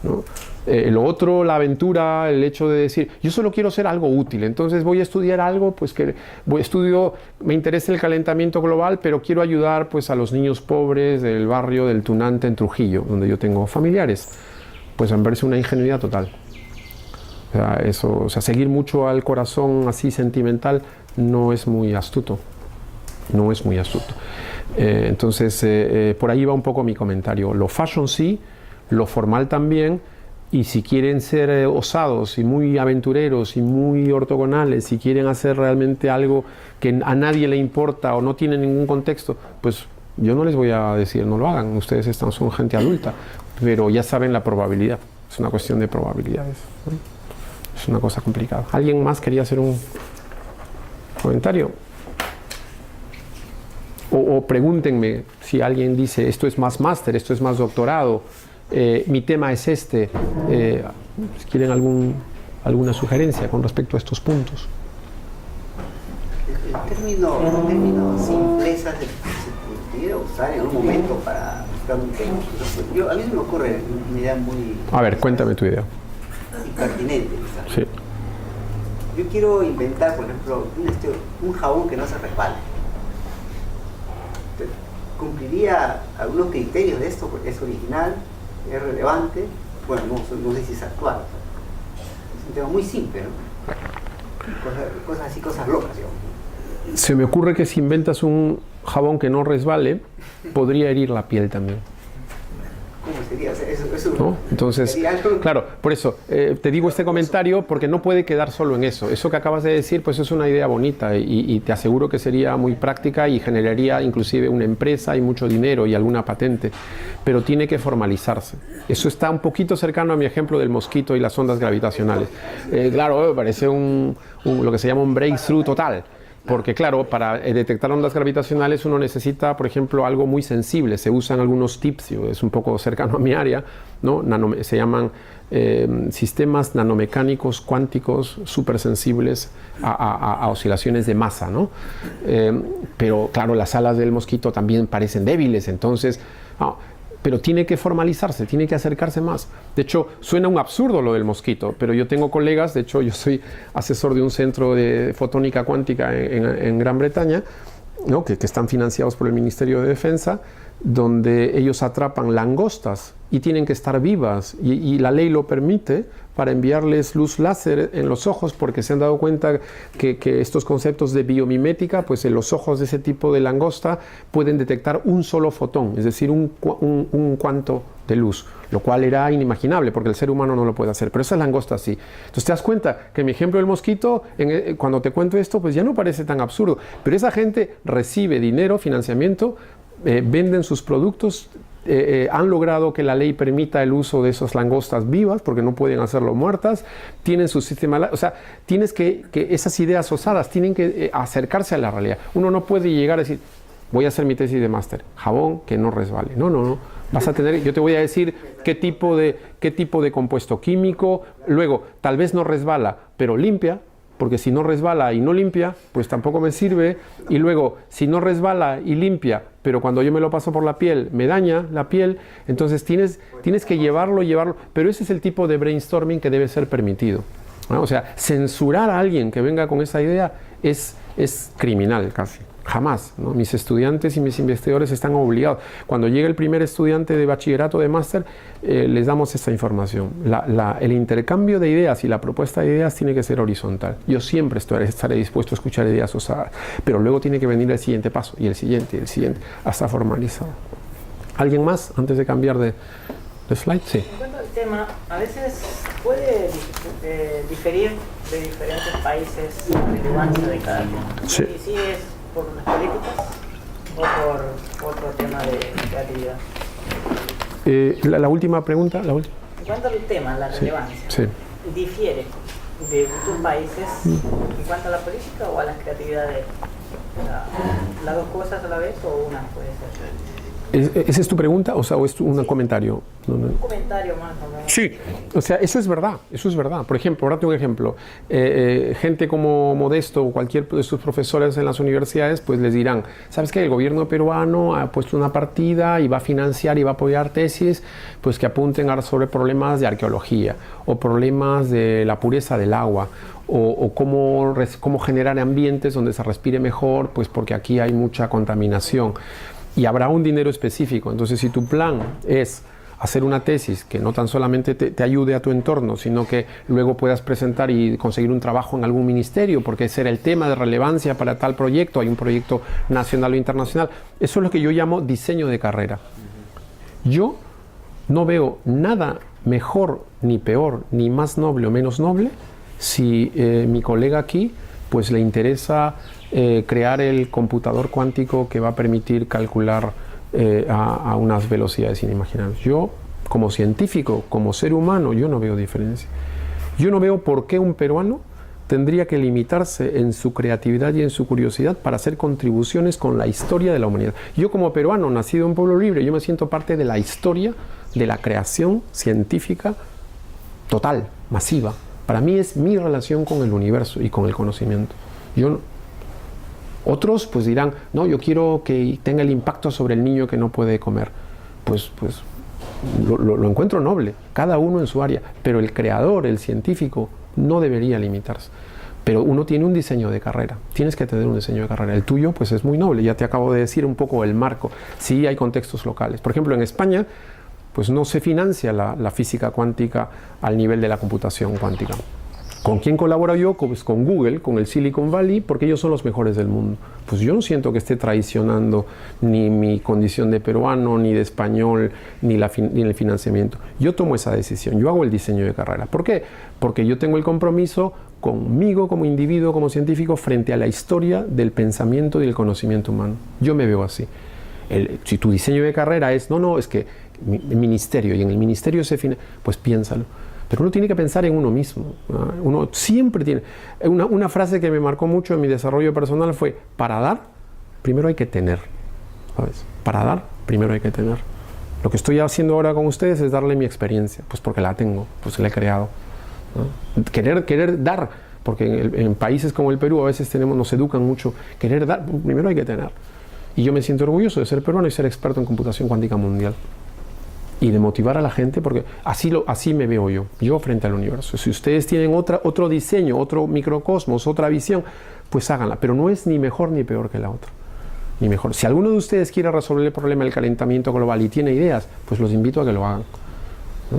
¿no? Lo otro, la aventura, el hecho de decir, yo solo quiero ser algo útil, entonces voy a estudiar algo, pues me interesa el calentamiento global, pero quiero ayudar pues a los niños pobres del barrio del Tunante en Trujillo, donde yo tengo familiares. Pues me parece una ingenuidad total. O sea, seguir mucho al corazón así sentimental no es muy astuto. No es muy astuto. Entonces, por ahí va un poco mi comentario. Lo fashion sí, lo formal también, y si quieren ser osados y muy aventureros y muy ortogonales, si quieren hacer realmente algo que a nadie le importa o no tiene ningún contexto, pues yo no les voy a decir no lo hagan, ustedes son gente adulta, pero ya saben la probabilidad, es una cuestión de probabilidades, ¿no? Es una cosa complicada. ¿Alguien más quería hacer un comentario? O pregúntenme si alguien dice esto es más máster, esto es más doctorado, mi tema es este, si quieren alguna sugerencia con respecto a estos puntos. El término simpleza se pudiera usar en algún momento para buscar un tema. A mí se me ocurre una idea muy... A ver, cuéntame tu idea. Pertinente, quizás. Sí. Yo quiero inventar, por ejemplo, un jabón que no se resbale. Cumpliría algunos criterios de esto, porque es original, es relevante, bueno, no sé si es actual. Es un tema muy simple, ¿no? Cosas así, cosas locas, digamos. Se me ocurre que si inventas un jabón que no resbale, podría herir la piel también. ¿Cómo sería? Eso ¿no? Entonces, claro, por eso te digo este comentario porque no puede quedar solo en eso. Eso que acabas de decir, pues es una idea bonita y te aseguro que sería muy práctica y generaría inclusive una empresa y mucho dinero y alguna patente, pero tiene que formalizarse. Eso está un poquito cercano a mi ejemplo del mosquito y las ondas gravitacionales. Claro, parece lo que se llama un breakthrough total. Porque claro, para detectar ondas gravitacionales uno necesita, por ejemplo, algo muy sensible. Se usan algunos tips, es un poco cercano a mi área, ¿no? Se llaman sistemas nanomecánicos cuánticos supersensibles a oscilaciones de masa, ¿no? Pero claro, las alas del mosquito también parecen débiles, entonces... pero tiene que formalizarse, tiene que acercarse más. De hecho, suena un absurdo lo del mosquito, pero yo tengo colegas, de hecho yo soy asesor de un centro de fotónica cuántica en Gran Bretaña, ¿no? que están financiados por el Ministerio de Defensa, donde ellos atrapan langostas y tienen que estar vivas y la ley lo permite para enviarles luz láser en los ojos porque se han dado cuenta que estos conceptos de biomimética, pues en los ojos de ese tipo de langosta pueden detectar un solo fotón, es decir, un cuanto de luz, lo cual era inimaginable porque el ser humano no lo puede hacer, pero esas langostas sí. Entonces te das cuenta que mi ejemplo del mosquito, cuando te cuento esto, pues ya no parece tan absurdo, pero esa gente recibe dinero, financiamiento, venden sus productos, han logrado que la ley permita el uso de esas langostas vivas porque no pueden hacerlo muertas, tienen su sistema, o sea, tienes que esas ideas osadas tienen que acercarse a la realidad. Uno no puede llegar a decir, voy a hacer mi tesis de máster, jabón que no resbale. No. Vas a tener, yo te voy a decir qué tipo de compuesto químico, luego tal vez no resbala, pero limpia, porque si no resbala y no limpia, pues tampoco me sirve. Y luego, si no resbala y limpia, pero cuando yo me lo paso por la piel, me daña la piel, entonces tienes que llevarlo. Pero ese es el tipo de brainstorming que debe ser permitido, ¿no? O sea, censurar a alguien que venga con esa idea es criminal casi. Jamás, ¿no? Mis estudiantes y mis investigadores están obligados. Cuando llega el primer estudiante de bachillerato, de máster, les damos esta información. El intercambio de ideas y la propuesta de ideas tiene que ser horizontal. Yo siempre estaré dispuesto a escuchar ideas usadas, pero luego tiene que venir el siguiente paso, y el siguiente, hasta formalizado. ¿Alguien más antes de cambiar de slide? Sí. En cuanto al tema, a veces puede diferir de diferentes países la relevancia de cada tema. Sí. ¿Y si es por las políticas o por otro tema de creatividad? La última pregunta. En cuanto al tema, la relevancia, Sí. ¿difiere de tus países en cuanto a la política o a la creatividad de las dos cosas a la vez o una puede ser? ¿Esa es tu pregunta o es un comentario? Un comentario más o menos. Sí, o sea, eso es verdad. Por ejemplo, ahora tengo un ejemplo. Gente como Modesto o cualquier de sus profesores en las universidades, pues les dirán, ¿sabes qué? El gobierno peruano ha puesto una partida y va a financiar y va a apoyar tesis pues que apunten sobre problemas de arqueología o problemas de la pureza del agua o cómo generar ambientes donde se respire mejor, pues porque aquí hay mucha contaminación. Y habrá un dinero específico. Entonces, si tu plan es hacer una tesis que no tan solamente te ayude a tu entorno, sino que luego puedas presentar y conseguir un trabajo en algún ministerio, porque ese era el tema de relevancia para tal proyecto, hay un proyecto nacional o internacional. Eso es lo que yo llamo diseño de carrera. Yo no veo nada mejor, ni peor, ni más noble o menos noble, si mi colega aquí pues le interesa crear el computador cuántico que va a permitir calcular a unas velocidades inimaginables. Yo, como científico, como ser humano, yo no veo diferencia. Yo no veo por qué un peruano tendría que limitarse en su creatividad y en su curiosidad para hacer contribuciones con la historia de la humanidad. Yo, como peruano, nacido en Pueblo Libre, yo me siento parte de la historia de la creación científica total, masiva. Para mí es mi relación con el universo y con el conocimiento. Otros pues dirán, no, yo quiero que tenga el impacto sobre el niño que no puede comer. Pues lo encuentro noble, cada uno en su área, pero el creador, el científico, no debería limitarse. Pero uno tiene un diseño de carrera, tienes que tener un diseño de carrera. El tuyo pues es muy noble, ya te acabo de decir un poco el marco. Sí hay contextos locales. Por ejemplo, en España pues no se financia la física cuántica al nivel de la computación cuántica. ¿Con quién colaboro yo? Pues con Google, con el Silicon Valley, porque ellos son los mejores del mundo. Pues yo no siento que esté traicionando ni mi condición de peruano, ni de español, ni el financiamiento. Yo tomo esa decisión, yo hago el diseño de carrera. ¿Por qué? Porque yo tengo el compromiso conmigo como individuo, como científico, frente a la historia del pensamiento y del conocimiento humano. Yo me veo así. Si tu diseño de carrera es, es que el ministerio, y en el ministerio se financia, pues piénsalo. Pero uno tiene que pensar en uno mismo, ¿no? Uno siempre tiene... Una frase que me marcó mucho en mi desarrollo personal fue, para dar, primero hay que tener, ¿sabes? Para dar, primero hay que tener. Lo que estoy haciendo ahora con ustedes es darle mi experiencia, pues porque la tengo, pues la he creado, ¿no? Querer dar, porque en países como el Perú a veces nos educan mucho, querer dar, primero hay que tener. Y yo me siento orgulloso de ser peruano y ser experto en computación cuántica mundial. Y de motivar a la gente, porque así me veo yo frente al universo. Si ustedes tienen otro diseño, otro microcosmos, otra visión, pues háganla, pero no es ni mejor ni peor que la otra, ni mejor. Si alguno de ustedes quiere resolver el problema del calentamiento global y tiene ideas, pues los invito a que lo hagan, ¿no?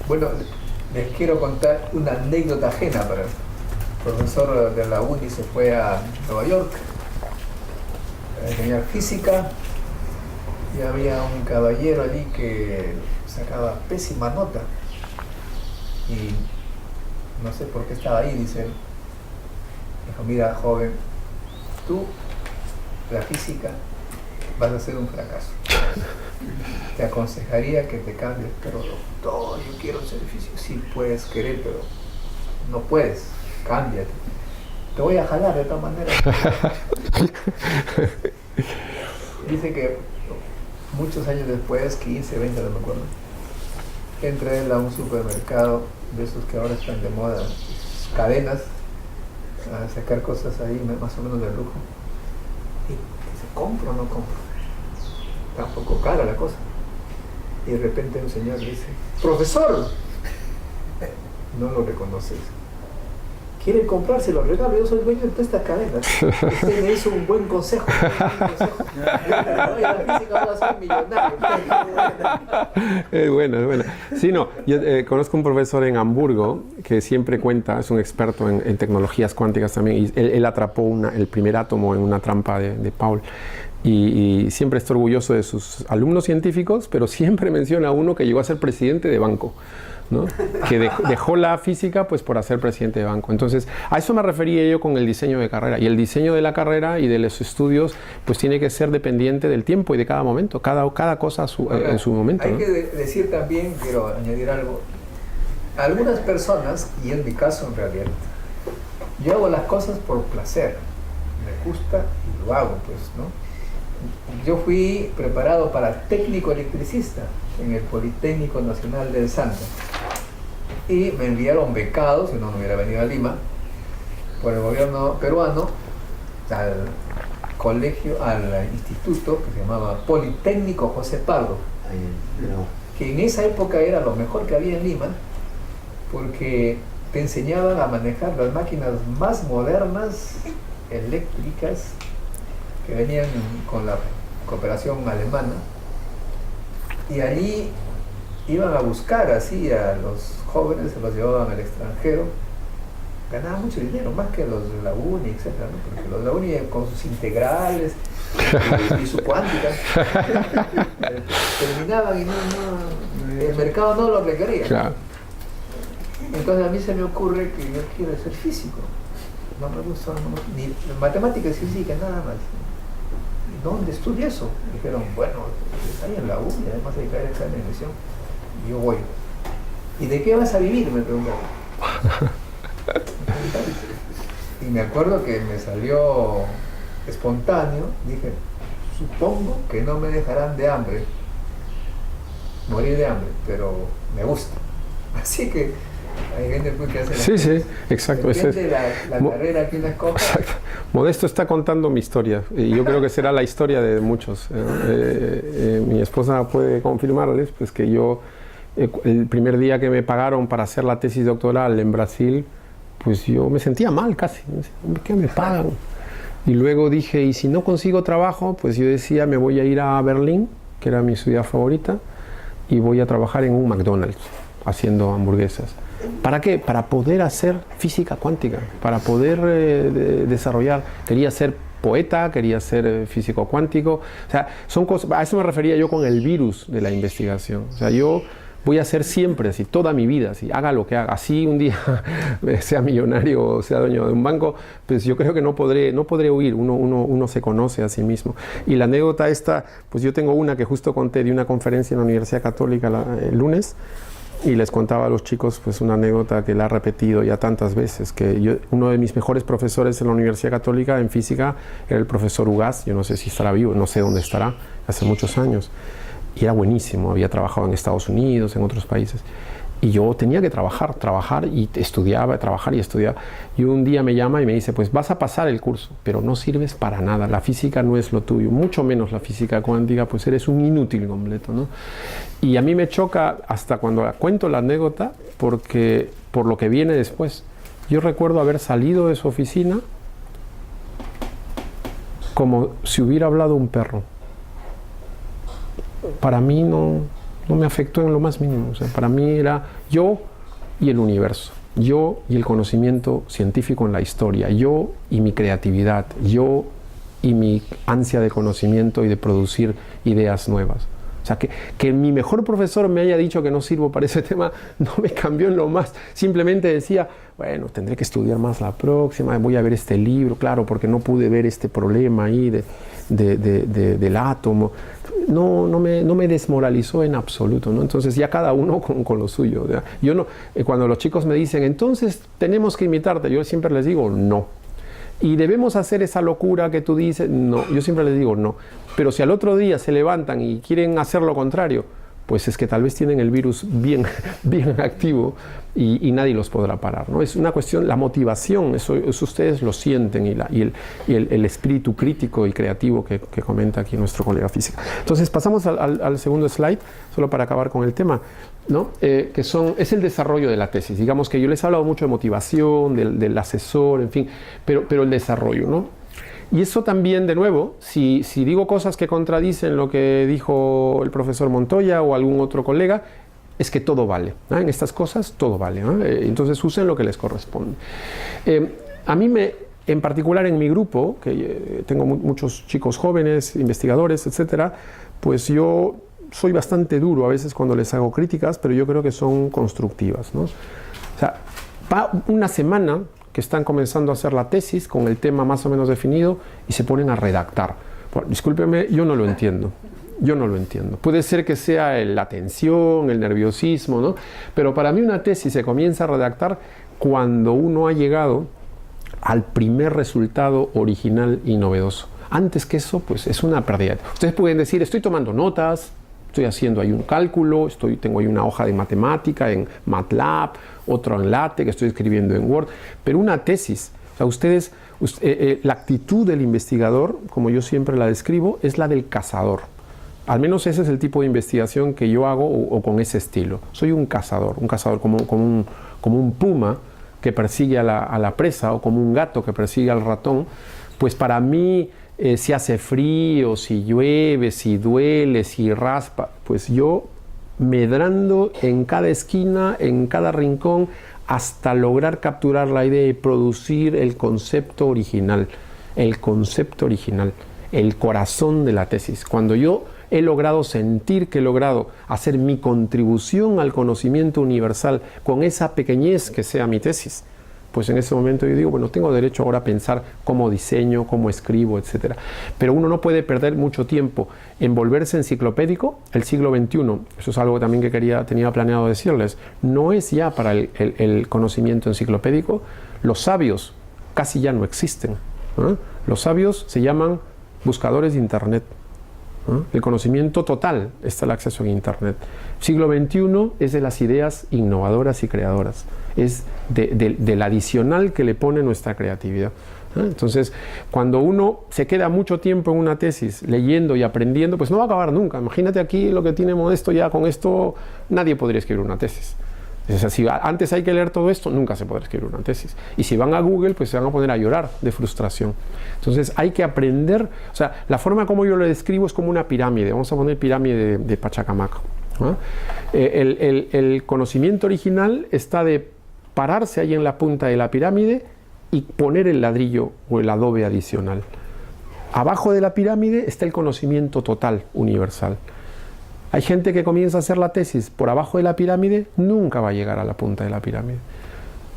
Bueno, les quiero contar una anécdota ajena. Para el profesor de la UNI se fue a Nueva York a enseñar física. Y había un caballero allí que sacaba pésima nota y no sé por qué estaba ahí, dice él. Dijo, mira, joven, tú, la física, vas a ser un fracaso. Te aconsejaría que te cambies, pero doctor, yo quiero ser físico. Sí, puedes querer, pero no puedes, cámbiate. Te voy a jalar de todas maneras. Dice que muchos años después, 15, 20, no me acuerdo, entré él a un supermercado de esos que ahora están de moda, cadenas, a sacar cosas ahí más o menos de lujo. Y dice, ¿compro o no compro? Tampoco cara la cosa. Y de repente un señor dice, ¡profesor! No lo reconoces. quiere comprarse los regalos, yo soy dueño de todas estas cadenas. Usted me hizo un buen consejo. Oye, la física va a ser millonario. Es buena, es buena. Sí, no, yo conozco un profesor en Hamburgo que siempre cuenta, es un experto en tecnologías cuánticas también, y él atrapó el primer átomo en una trampa de Paul. Y siempre está orgulloso de sus alumnos científicos, pero siempre menciona a uno que llegó a ser presidente de banco, ¿no? Que dejó la física pues por ser presidente de banco. Entonces, a eso me refería yo con el diseño de carrera. Y el diseño de la carrera y de los estudios pues tiene que ser dependiente del tiempo y de cada momento, cada cosa en su momento. Hay ¿no? que decir también, quiero añadir algo, algunas personas, y en mi caso en realidad, yo hago las cosas por placer, me gusta y lo hago, pues, ¿no? Yo fui preparado para técnico electricista en el Politécnico Nacional del Santa y me enviaron becado, si no hubiera venido a Lima, por el gobierno peruano al colegio, al instituto que se llamaba Politécnico José Pardo, que en esa época era lo mejor que había en Lima, porque te enseñaban a manejar las máquinas más modernas eléctricas que venían con la cooperación alemana, y allí iban a buscar así a los jóvenes, se los llevaban al extranjero, ganaban mucho dinero, más que los de la UNI, etc., ¿no? Porque los de la UNI con sus integrales y su cuántica terminaban y el mercado no lo requería. Claro. Entonces a mí se me ocurre que yo quiero ser físico, no me gusta ni matemáticas y física, nada más. ¿Dónde estudia eso? Dijeron, bueno, está ahí en la UNI, además hay que dar examen de admisión. Y yo voy. ¿Y de qué vas a vivir? Me preguntaron. Y me acuerdo que me salió espontáneo, dije, supongo que no me dejarán de hambre, morir de hambre, pero me gusta. Así que hay gente que hace Sí, exacto. Depende la carrera que uno escoja. Exacto. Modesto está contando mi historia y yo creo que será la historia de muchos. Mi esposa puede confirmarles pues, que yo, el primer día que me pagaron para hacer la tesis doctoral en Brasil, pues yo me sentía mal casi. Me decía, ¿qué me pagan? Y luego dije, y si no consigo trabajo, pues yo decía, me voy a ir a Berlín, que era mi ciudad favorita, y voy a trabajar en un McDonald's haciendo hamburguesas. ¿Para qué? Para poder hacer física cuántica, para poder desarrollar. Quería ser poeta, quería ser físico cuántico. O sea, son cosas, a eso me refería yo con el virus de la investigación. O sea, yo voy a hacer siempre así, toda mi vida, así, haga lo que haga. Así un día sea millonario o sea dueño de un banco, pues yo creo que no podré huir. Uno se conoce a sí mismo. Y la anécdota esta, pues yo tengo una que justo conté de una conferencia en la Universidad Católica el lunes. Y les contaba a los chicos pues una anécdota que la he repetido ya tantas veces, que uno de mis mejores profesores en la Universidad Católica en física era el profesor Ugaz, yo no sé si estará vivo, no sé dónde estará, hace muchos años, y era buenísimo, había trabajado en Estados Unidos, en otros países, y yo tenía que trabajar y estudiaba, trabajar y estudiaba, y un día me llama y me dice, pues vas a pasar el curso, pero no sirves para nada, la física no es lo tuyo, mucho menos la física cuántica, pues eres un inútil completo, ¿no? Y a mí me choca hasta cuando cuento la anécdota, porque por lo que viene después. Yo recuerdo haber salido de su oficina como si hubiera hablado un perro. Para mí no me afectó en lo más mínimo. O sea, para mí era yo y el universo, yo y el conocimiento científico en la historia, yo y mi creatividad, yo y mi ansia de conocimiento y de producir ideas nuevas. O sea, que mi mejor profesor me haya dicho que no sirvo para ese tema no me cambió en lo más. Simplemente decía, bueno, tendré que estudiar más la próxima, voy a ver este libro, claro, porque no pude ver este problema ahí del átomo. No me desmoralizó en absoluto, ¿no? Entonces ya cada uno con lo suyo. O sea, yo no, cuando los chicos me dicen, entonces tenemos que imitarte, yo siempre les digo, no. Y debemos hacer esa locura que tú dices, no, yo siempre les digo no. Pero si al otro día se levantan y quieren hacer lo contrario, pues es que tal vez tienen el virus bien activo y nadie los podrá parar, ¿no? Es una cuestión, la motivación, eso ustedes lo sienten, y el espíritu crítico y creativo que comenta aquí nuestro colega físico. Entonces pasamos al segundo slide, solo para acabar con el tema, ¿no? Es el desarrollo de la tesis. Digamos que yo les he hablado mucho de motivación, del asesor, en fin, pero el desarrollo, ¿no? Y eso también, de nuevo, si digo cosas que contradicen lo que dijo el profesor Montoya o algún otro colega, es que todo vale, ¿no? En estas cosas todo vale, ¿no? Entonces usen lo que les corresponde. A mí en particular en mi grupo, que tengo muchos chicos jóvenes, investigadores, etcétera, pues yo soy bastante duro a veces cuando les hago críticas, pero yo creo que son constructivas, ¿no? O sea, una semana que están comenzando a hacer la tesis con el tema más o menos definido y se ponen a redactar. Bueno, discúlpeme, yo no lo entiendo. Yo no lo entiendo. Puede ser que sea la tensión, el nerviosismo, ¿no? Pero para mí una tesis se comienza a redactar cuando uno ha llegado al primer resultado original y novedoso. Antes que eso, pues es una pérdida. Ustedes pueden decir, estoy tomando notas, estoy haciendo ahí un cálculo, tengo ahí una hoja de matemática en MATLAB, otro en LaTeX, estoy escribiendo en Word, pero una tesis, o sea, la actitud del investigador, como yo siempre la describo, es la del cazador. Al menos ese es el tipo de investigación que yo hago o con ese estilo. Soy un cazador como un puma que persigue a la presa, o como un gato que persigue al ratón. Pues para mí, si hace frío, si llueve, si duele, si raspa, pues yo medrando en cada esquina, en cada rincón, hasta lograr capturar la idea y producir el concepto original, el corazón de la tesis. Cuando yo he logrado sentir que he logrado hacer mi contribución al conocimiento universal con esa pequeñez que sea mi tesis, pues en ese momento yo digo, bueno, tengo derecho ahora a pensar cómo diseño, cómo escribo, etc. Pero uno no puede perder mucho tiempo en volverse enciclopédico. El siglo XXI, eso es algo también que tenía planeado decirles, no es ya para el conocimiento enciclopédico. Los sabios casi ya no existen, ¿eh? Los sabios se llaman buscadores de Internet. El conocimiento total está el acceso en Internet. Siglo XXI es de las ideas innovadoras y creadoras, es del adicional que le pone nuestra creatividad. Entonces, cuando uno se queda mucho tiempo en una tesis leyendo y aprendiendo, pues no va a acabar nunca. Imagínate aquí lo que tiene Modesto, ya con esto nadie podría escribir una tesis. Es así, antes hay que leer todo esto, nunca se podrá escribir una tesis. Y si van a Google, pues se van a poner a llorar de frustración. Entonces hay que aprender, o sea, la forma como yo lo describo es como una pirámide. Vamos a poner pirámide de Pachacamac, ¿no? El conocimiento original está de pararse ahí en la punta de la pirámide y poner el ladrillo o el adobe adicional. Abajo de la pirámide está el conocimiento total, universal. Hay gente que comienza a hacer la tesis por abajo de la pirámide, nunca va a llegar a la punta de la pirámide,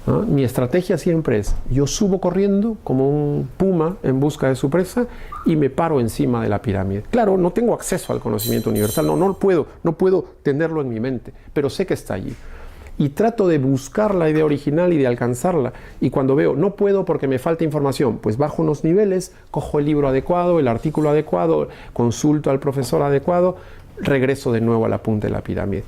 ¿no? Mi estrategia siempre es, yo subo corriendo como un puma en busca de su presa y me paro encima de la pirámide. Claro, no tengo acceso al conocimiento universal, no puedo tenerlo en mi mente, pero sé que está allí. Y trato de buscar la idea original y de alcanzarla. Y cuando veo, no puedo porque me falta información, pues bajo unos niveles, cojo el libro adecuado, el artículo adecuado, consulto al profesor adecuado, regreso de nuevo a la punta de la pirámide.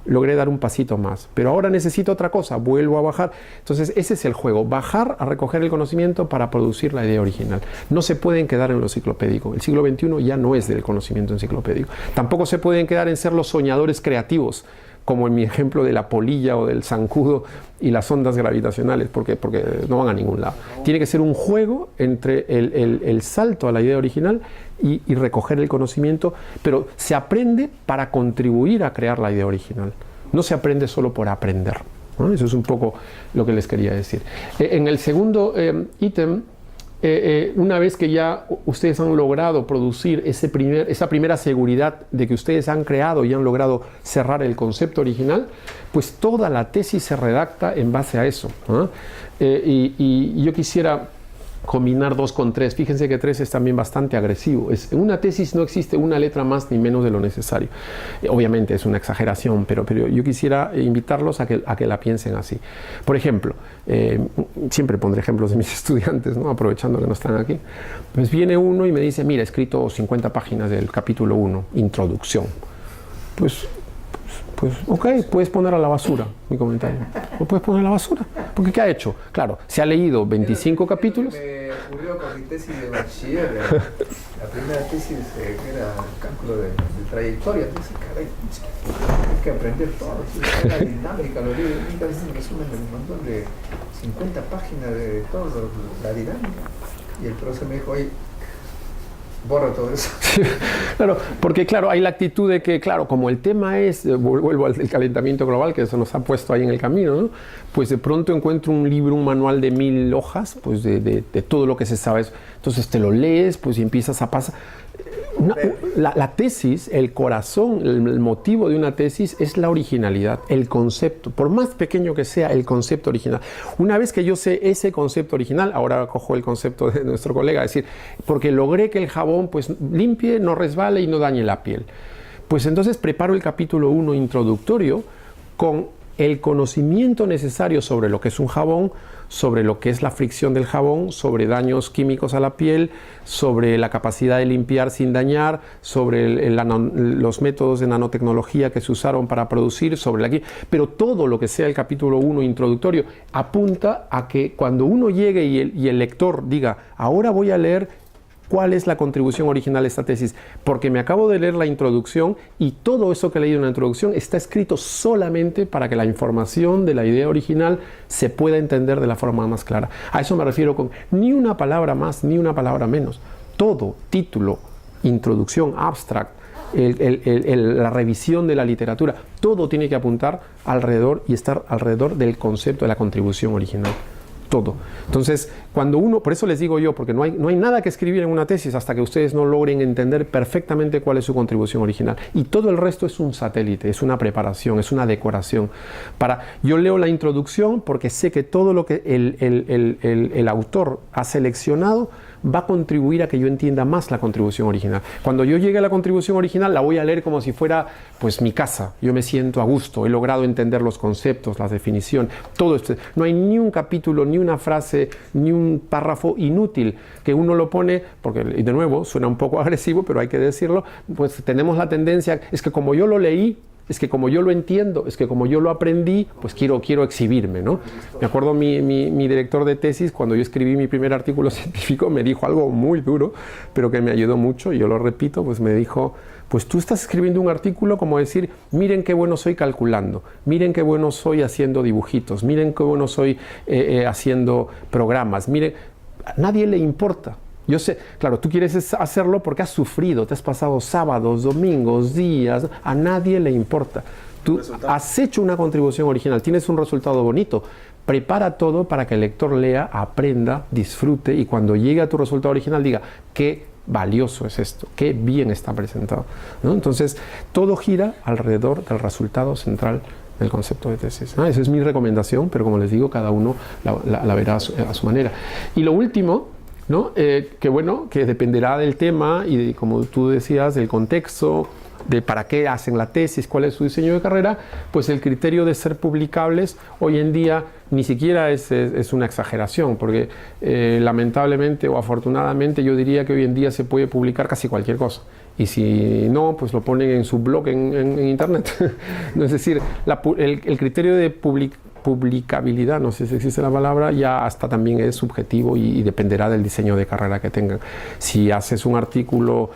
Logré dar un pasito más, pero ahora necesito otra cosa, vuelvo a bajar. Entonces ese es el juego, bajar a recoger el conocimiento para producir la idea original. No se pueden quedar en lo enciclopédico. El siglo XXI ya no es del conocimiento enciclopédico. Tampoco se pueden quedar en ser los soñadores creativos, como en mi ejemplo de la polilla o del zancudo y las ondas gravitacionales, porque no van a ningún lado. Tiene que ser un juego entre el salto a la idea original y recoger el conocimiento, pero se aprende para contribuir a crear la idea original. No se aprende solo por aprender, ¿no? Eso es un poco lo que les quería decir. En el segundo ítem, una vez que ya ustedes han logrado producir esa primera seguridad de que ustedes han creado y han logrado cerrar el concepto original, pues toda la tesis se redacta en base a eso, ¿no? Y yo quisiera combinar 2 con 3. Fíjense que 3 es también bastante agresivo. En una tesis no existe una letra más ni menos de lo necesario. Obviamente es una exageración, pero yo quisiera invitarlos a que la piensen así. Por ejemplo, siempre pondré ejemplos de mis estudiantes, ¿no? Aprovechando que no están aquí. Pues viene uno y me dice, mira, he escrito 50 páginas del capítulo 1, introducción. Pues Pues, ok, puedes poner a la basura mi comentario. Lo puedes poner a la basura. Porque ¿qué ha hecho? Claro, se ha leído 25 capítulos. Me ocurrió con mi tesis de bachiller. La primera tesis que era cálculo de trayectoria. Entonces, caray, hay que aprender todo. La dinámica, los libros de veces resumen de un montón de 50 páginas de toda la dinámica. Y el profesor me dijo, oye, borra todo eso. Claro, porque claro, hay la actitud de que, claro, como el tema es, vuelvo al calentamiento global, que eso nos ha puesto ahí en el camino, ¿no? Pues de pronto encuentro un libro, un manual de 1000 hojas, pues de todo lo que se sabe. Entonces te lo lees, pues y empiezas a pasar. La tesis, el corazón, el motivo de una tesis es la originalidad, el concepto, por más pequeño que sea, el concepto original. Una vez que yo sé ese concepto original, ahora cojo el concepto de nuestro colega, es decir, porque logré que el jabón pues limpie, no resbale y no dañe la piel. Pues entonces preparo el capítulo 1 introductorio con el conocimiento necesario sobre lo que es un jabón, sobre lo que es la fricción del jabón, sobre daños químicos a la piel, sobre la capacidad de limpiar sin dañar, sobre los métodos de nanotecnología que se usaron para producir, pero todo lo que sea el capítulo 1 introductorio apunta a que cuando uno llegue y el lector diga, ahora voy a leer ¿cuál es la contribución original de esta tesis? Porque me acabo de leer la introducción y todo eso que he leído en la introducción está escrito solamente para que la información de la idea original se pueda entender de la forma más clara. A eso me refiero con ni una palabra más, ni una palabra menos. Todo, título, introducción, abstract, la revisión de la literatura, todo tiene que apuntar alrededor y estar alrededor del concepto de la contribución original. Todo. Entonces, cuando uno, por eso les digo yo, porque no hay nada que escribir en una tesis hasta que ustedes no logren entender perfectamente cuál es su contribución original. Y todo el resto es un satélite, es una preparación, es una decoración. Yo leo la introducción porque sé que todo lo que el autor ha seleccionado va a contribuir a que yo entienda más la contribución original. Cuando yo llegue a la contribución original, la voy a leer como si fuera pues mi casa. Yo me siento a gusto, he logrado entender los conceptos, las definiciones, todo esto. No hay ni un capítulo, ni una frase, ni un párrafo inútil que uno lo pone, porque de nuevo suena un poco agresivo, pero hay que decirlo, pues tenemos la tendencia, es que como yo lo leí, es que como yo lo entiendo, es que como yo lo aprendí, pues quiero exhibirme, ¿no? Me acuerdo mi director de tesis, cuando yo escribí mi primer artículo científico, me dijo algo muy duro, pero que me ayudó mucho, y yo lo repito, pues me dijo, pues tú estás escribiendo un artículo como decir, miren qué bueno soy calculando, miren qué bueno soy haciendo dibujitos, miren qué bueno soy haciendo programas, miren, a nadie le importa. Yo sé, claro, tú quieres hacerlo porque has sufrido, te has pasado sábados, domingos, días, a nadie le importa. Tú has hecho una contribución original, tienes un resultado bonito, prepara todo para que el lector lea, aprenda, disfrute y cuando llegue a tu resultado original diga, qué valioso es esto, qué bien está presentado, ¿no? Entonces, todo gira alrededor del resultado central del concepto de tesis. Esa es mi recomendación, pero como les digo, cada uno la verá a su manera. Y lo último, ¿no? Que bueno, que dependerá del tema y como tú decías, del contexto, de para qué hacen la tesis, cuál es su diseño de carrera, pues el criterio de ser publicables hoy en día ni siquiera es una exageración, porque lamentablemente o afortunadamente yo diría que hoy en día se puede publicar casi cualquier cosa. Y si no, pues lo ponen en su blog en internet. Es decir, el criterio de publicabilidad, no sé si existe la palabra, ya hasta también es subjetivo y dependerá del diseño de carrera que tengan. Si haces un artículo,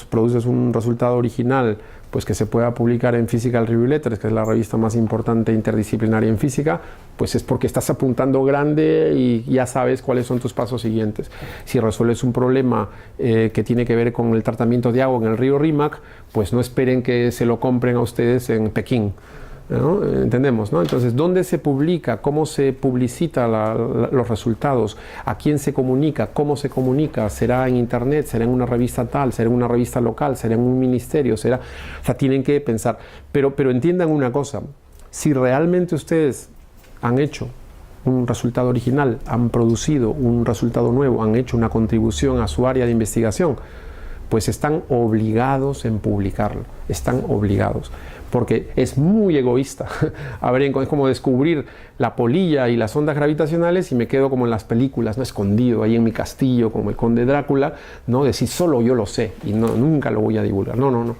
produces un resultado original, pues que se pueda publicar en Physical Review Letters, que es la revista más importante interdisciplinaria en física, pues es porque estás apuntando grande y ya sabes cuáles son tus pasos siguientes. Si resuelves un problema que tiene que ver con el tratamiento de agua en el río Rímac, pues no esperen que se lo compren a ustedes en Pekín, ¿no? Entendemos, ¿no? Entonces, ¿dónde se publica? ¿Cómo se publicita los resultados? ¿A quién se comunica? ¿Cómo se comunica? ¿Será en internet? ¿Será en una revista tal? ¿Será en una revista local? ¿Será en un ministerio? O sea, tienen que pensar. Pero entiendan una cosa, si realmente ustedes han hecho un resultado original, han producido un resultado nuevo, han hecho una contribución a su área de investigación, pues están obligados en publicarlo, están obligados. Porque es muy egoísta. A ver, es como descubrir la polilla y las ondas gravitacionales y me quedo como en las películas, ¿no? Escondido ahí en mi castillo, como el conde Drácula, ¿no? Decir, solo yo lo sé y nunca lo voy a divulgar. No.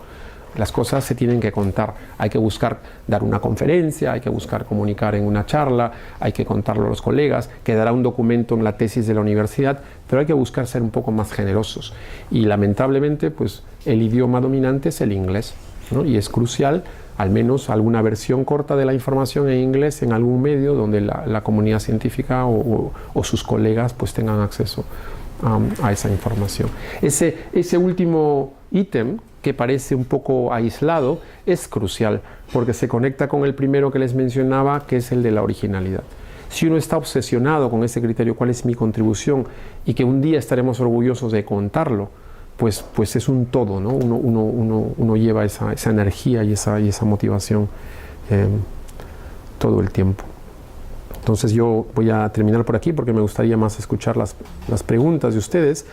Las cosas se tienen que contar. Hay que buscar dar una conferencia, hay que buscar comunicar en una charla, hay que contarlo a los colegas, quedará un documento en la tesis de la universidad, pero hay que buscar ser un poco más generosos. Y lamentablemente, pues el idioma dominante es el inglés, ¿no? Y es crucial, al menos alguna versión corta de la información en inglés en algún medio donde la comunidad científica o sus colegas pues tengan acceso a esa información. Ese último ítem, que parece un poco aislado, es crucial porque se conecta con el primero que les mencionaba, que es el de la originalidad. Si uno está obsesionado con ese criterio, cuál es mi contribución, y que un día estaremos orgullosos de contarlo, pues es un todo, ¿no? Uno lleva esa energía y esa motivación todo el tiempo. Entonces yo voy a terminar por aquí porque me gustaría más escuchar las preguntas de ustedes,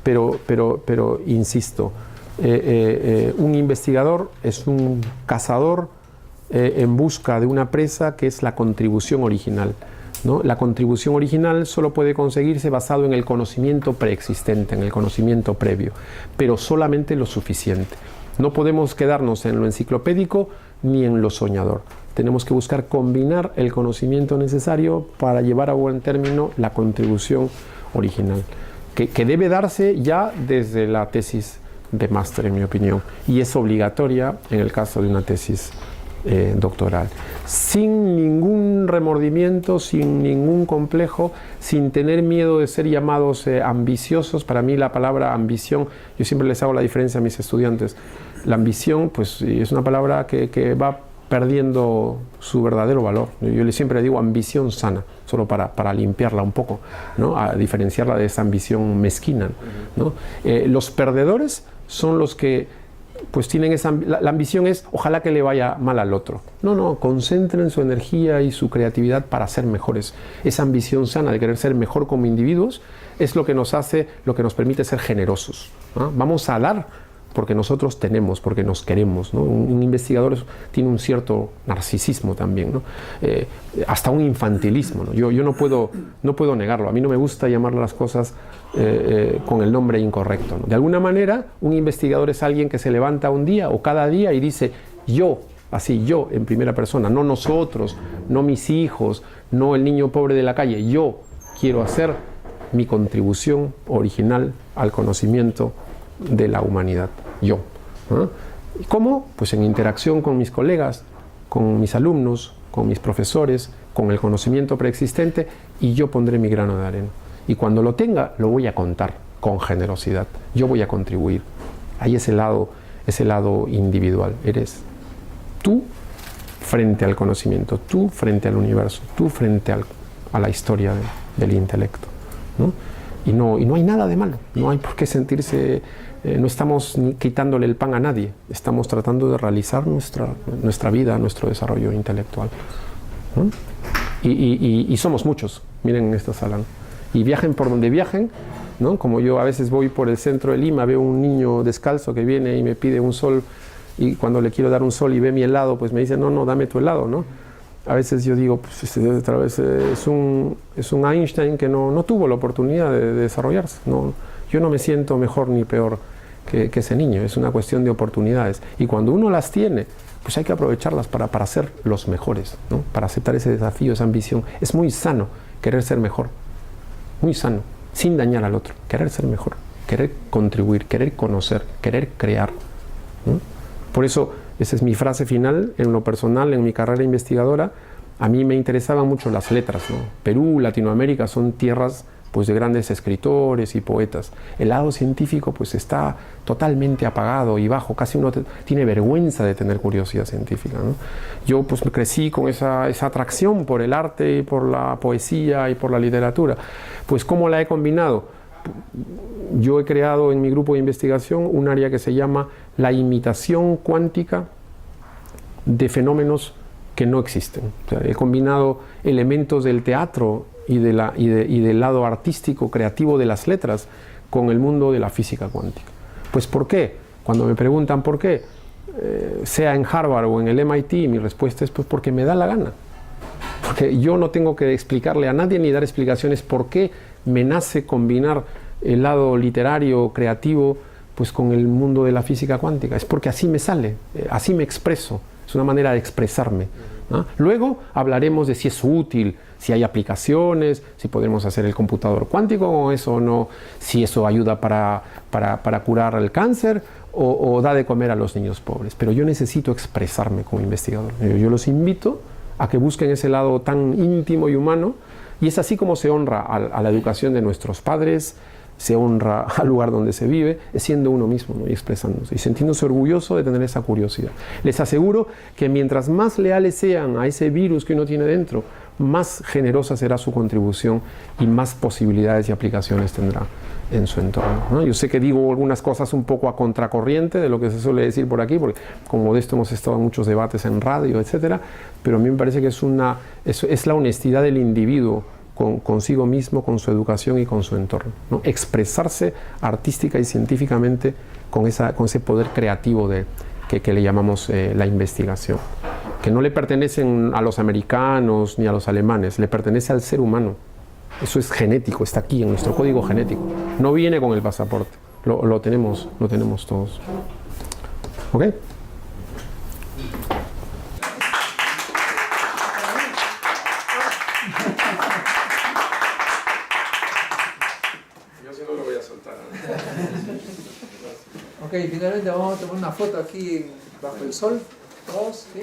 pero insisto, un investigador es un cazador en busca de una presa que es la contribución original, ¿no? La contribución original solo puede conseguirse basado en el conocimiento preexistente, en el conocimiento previo, pero solamente lo suficiente. No podemos quedarnos en lo enciclopédico ni en lo soñador. Tenemos que buscar combinar el conocimiento necesario para llevar a buen término la contribución original, que debe darse ya desde la tesis de máster, en mi opinión, y es obligatoria en el caso de una tesis doctoral, sin ningún remordimiento, sin ningún complejo, sin tener miedo de ser llamados ambiciosos. Para mí la palabra ambición, yo siempre les hago la diferencia a mis estudiantes. La ambición pues es una palabra que va perdiendo su verdadero valor. Yo siempre digo ambición sana, solo para limpiarla un poco, ¿no? A diferenciarla de esa ambición mezquina, ¿no? Los perdedores son los que pues tienen la ambición es ojalá que le vaya mal al otro. No, concentren su energía y su creatividad para ser mejores. Esa ambición sana de querer ser mejor como individuos es lo que nos permite ser generosos, ¿no? Vamos a dar porque nosotros tenemos, porque nos queremos, ¿no? Un investigador tiene un cierto narcisismo también, ¿no? Hasta un infantilismo, ¿no? Yo no puedo negarlo. A mí no me gusta llamar las cosas con el nombre incorrecto, ¿no? De alguna manera, un investigador es alguien que se levanta un día o cada día y dice yo, así yo en primera persona, no nosotros, no mis hijos, no el niño pobre de la calle, yo quiero hacer mi contribución original al conocimiento de la humanidad, yo. ¿Cómo? Pues en interacción con mis colegas, con mis alumnos, con mis profesores, con el conocimiento preexistente, y yo pondré mi grano de arena. Y cuando lo tenga, lo voy a contar con generosidad. Yo voy a contribuir. Ahí ese lado individual. Eres tú frente al conocimiento, tú frente al universo, tú frente a la historia del intelecto, ¿no? Y no hay nada de malo, no hay por qué sentirse, no estamos quitándole el pan a nadie, estamos tratando de realizar nuestra vida, nuestro desarrollo intelectual, ¿no? Y somos muchos, miren en esta sala, ¿no? Y viajen por donde viajen, ¿no? Como yo a veces voy por el centro de Lima, veo un niño descalzo que viene y me pide un sol, y cuando le quiero dar un sol y ve mi helado, pues me dice, no, dame tu helado, ¿no? A veces yo digo, pues otra vez es un Einstein que no tuvo la oportunidad de desarrollarse. No, yo no me siento mejor ni peor que ese niño, es una cuestión de oportunidades. Y cuando uno las tiene, pues hay que aprovecharlas para ser los mejores, ¿no? Para aceptar ese desafío, esa ambición. Es muy sano querer ser mejor, muy sano, sin dañar al otro, querer ser mejor, querer contribuir, querer conocer, querer crear, ¿no? Por eso, esa es mi frase final en lo personal, en mi carrera investigadora. A mí me interesaban mucho las letras, ¿no? Perú, Latinoamérica son tierras pues, de grandes escritores y poetas. El lado científico pues, está totalmente apagado y bajo, casi uno tiene vergüenza de tener curiosidad científica, ¿no? Yo pues, crecí con esa atracción por el arte y por la poesía y por la literatura. Pues ¿cómo la he combinado? Yo he creado en mi grupo de investigación un área que se llama la imitación cuántica de fenómenos que no existen. O sea, he combinado elementos del teatro y del lado artístico, creativo de las letras con el mundo de la física cuántica. Pues ¿por qué? Cuando me preguntan por qué, sea en Harvard o en el MIT, mi respuesta es pues porque me da la gana. Porque yo no tengo que explicarle a nadie ni dar explicaciones por qué me nace combinar el lado literario, creativo, pues con el mundo de la física cuántica. Es porque así me sale, así me expreso. Es una manera de expresarme, ¿no? Luego hablaremos de si es útil, si hay aplicaciones, si podemos hacer el computador cuántico o eso no, si eso ayuda para curar el cáncer o da de comer a los niños pobres. Pero yo necesito expresarme como investigador. Yo los invito a que busquen ese lado tan íntimo y humano, y es así como se honra a la educación de nuestros padres, se honra al lugar donde se vive, es siendo uno mismo, ¿no? Y expresándose y sintiéndose orgulloso de tener esa curiosidad. Les aseguro que mientras más leales sean a ese virus que uno tiene dentro, más generosa será su contribución y más posibilidades y aplicaciones tendrá en su entorno, ¿no? Yo sé que digo algunas cosas un poco a contracorriente de lo que se suele decir por aquí, porque como de esto hemos estado en muchos debates en radio, etcétera, pero a mí me parece que es la honestidad del individuo consigo mismo, con su educación y con su entorno, ¿no? Expresarse artística y científicamente con ese poder creativo que le llamamos la investigación, que no le pertenecen a los americanos ni a los alemanes, le pertenece al ser humano. Eso es genético, está aquí en nuestro código genético, no viene con el pasaporte, lo tenemos todos. ¿Ok? Ok, finalmente vamos a tomar una foto aquí bajo el sol, todos, ¿sí?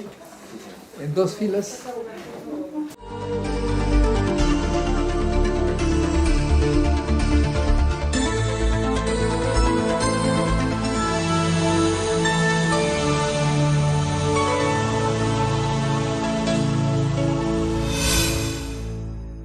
En 2 filas.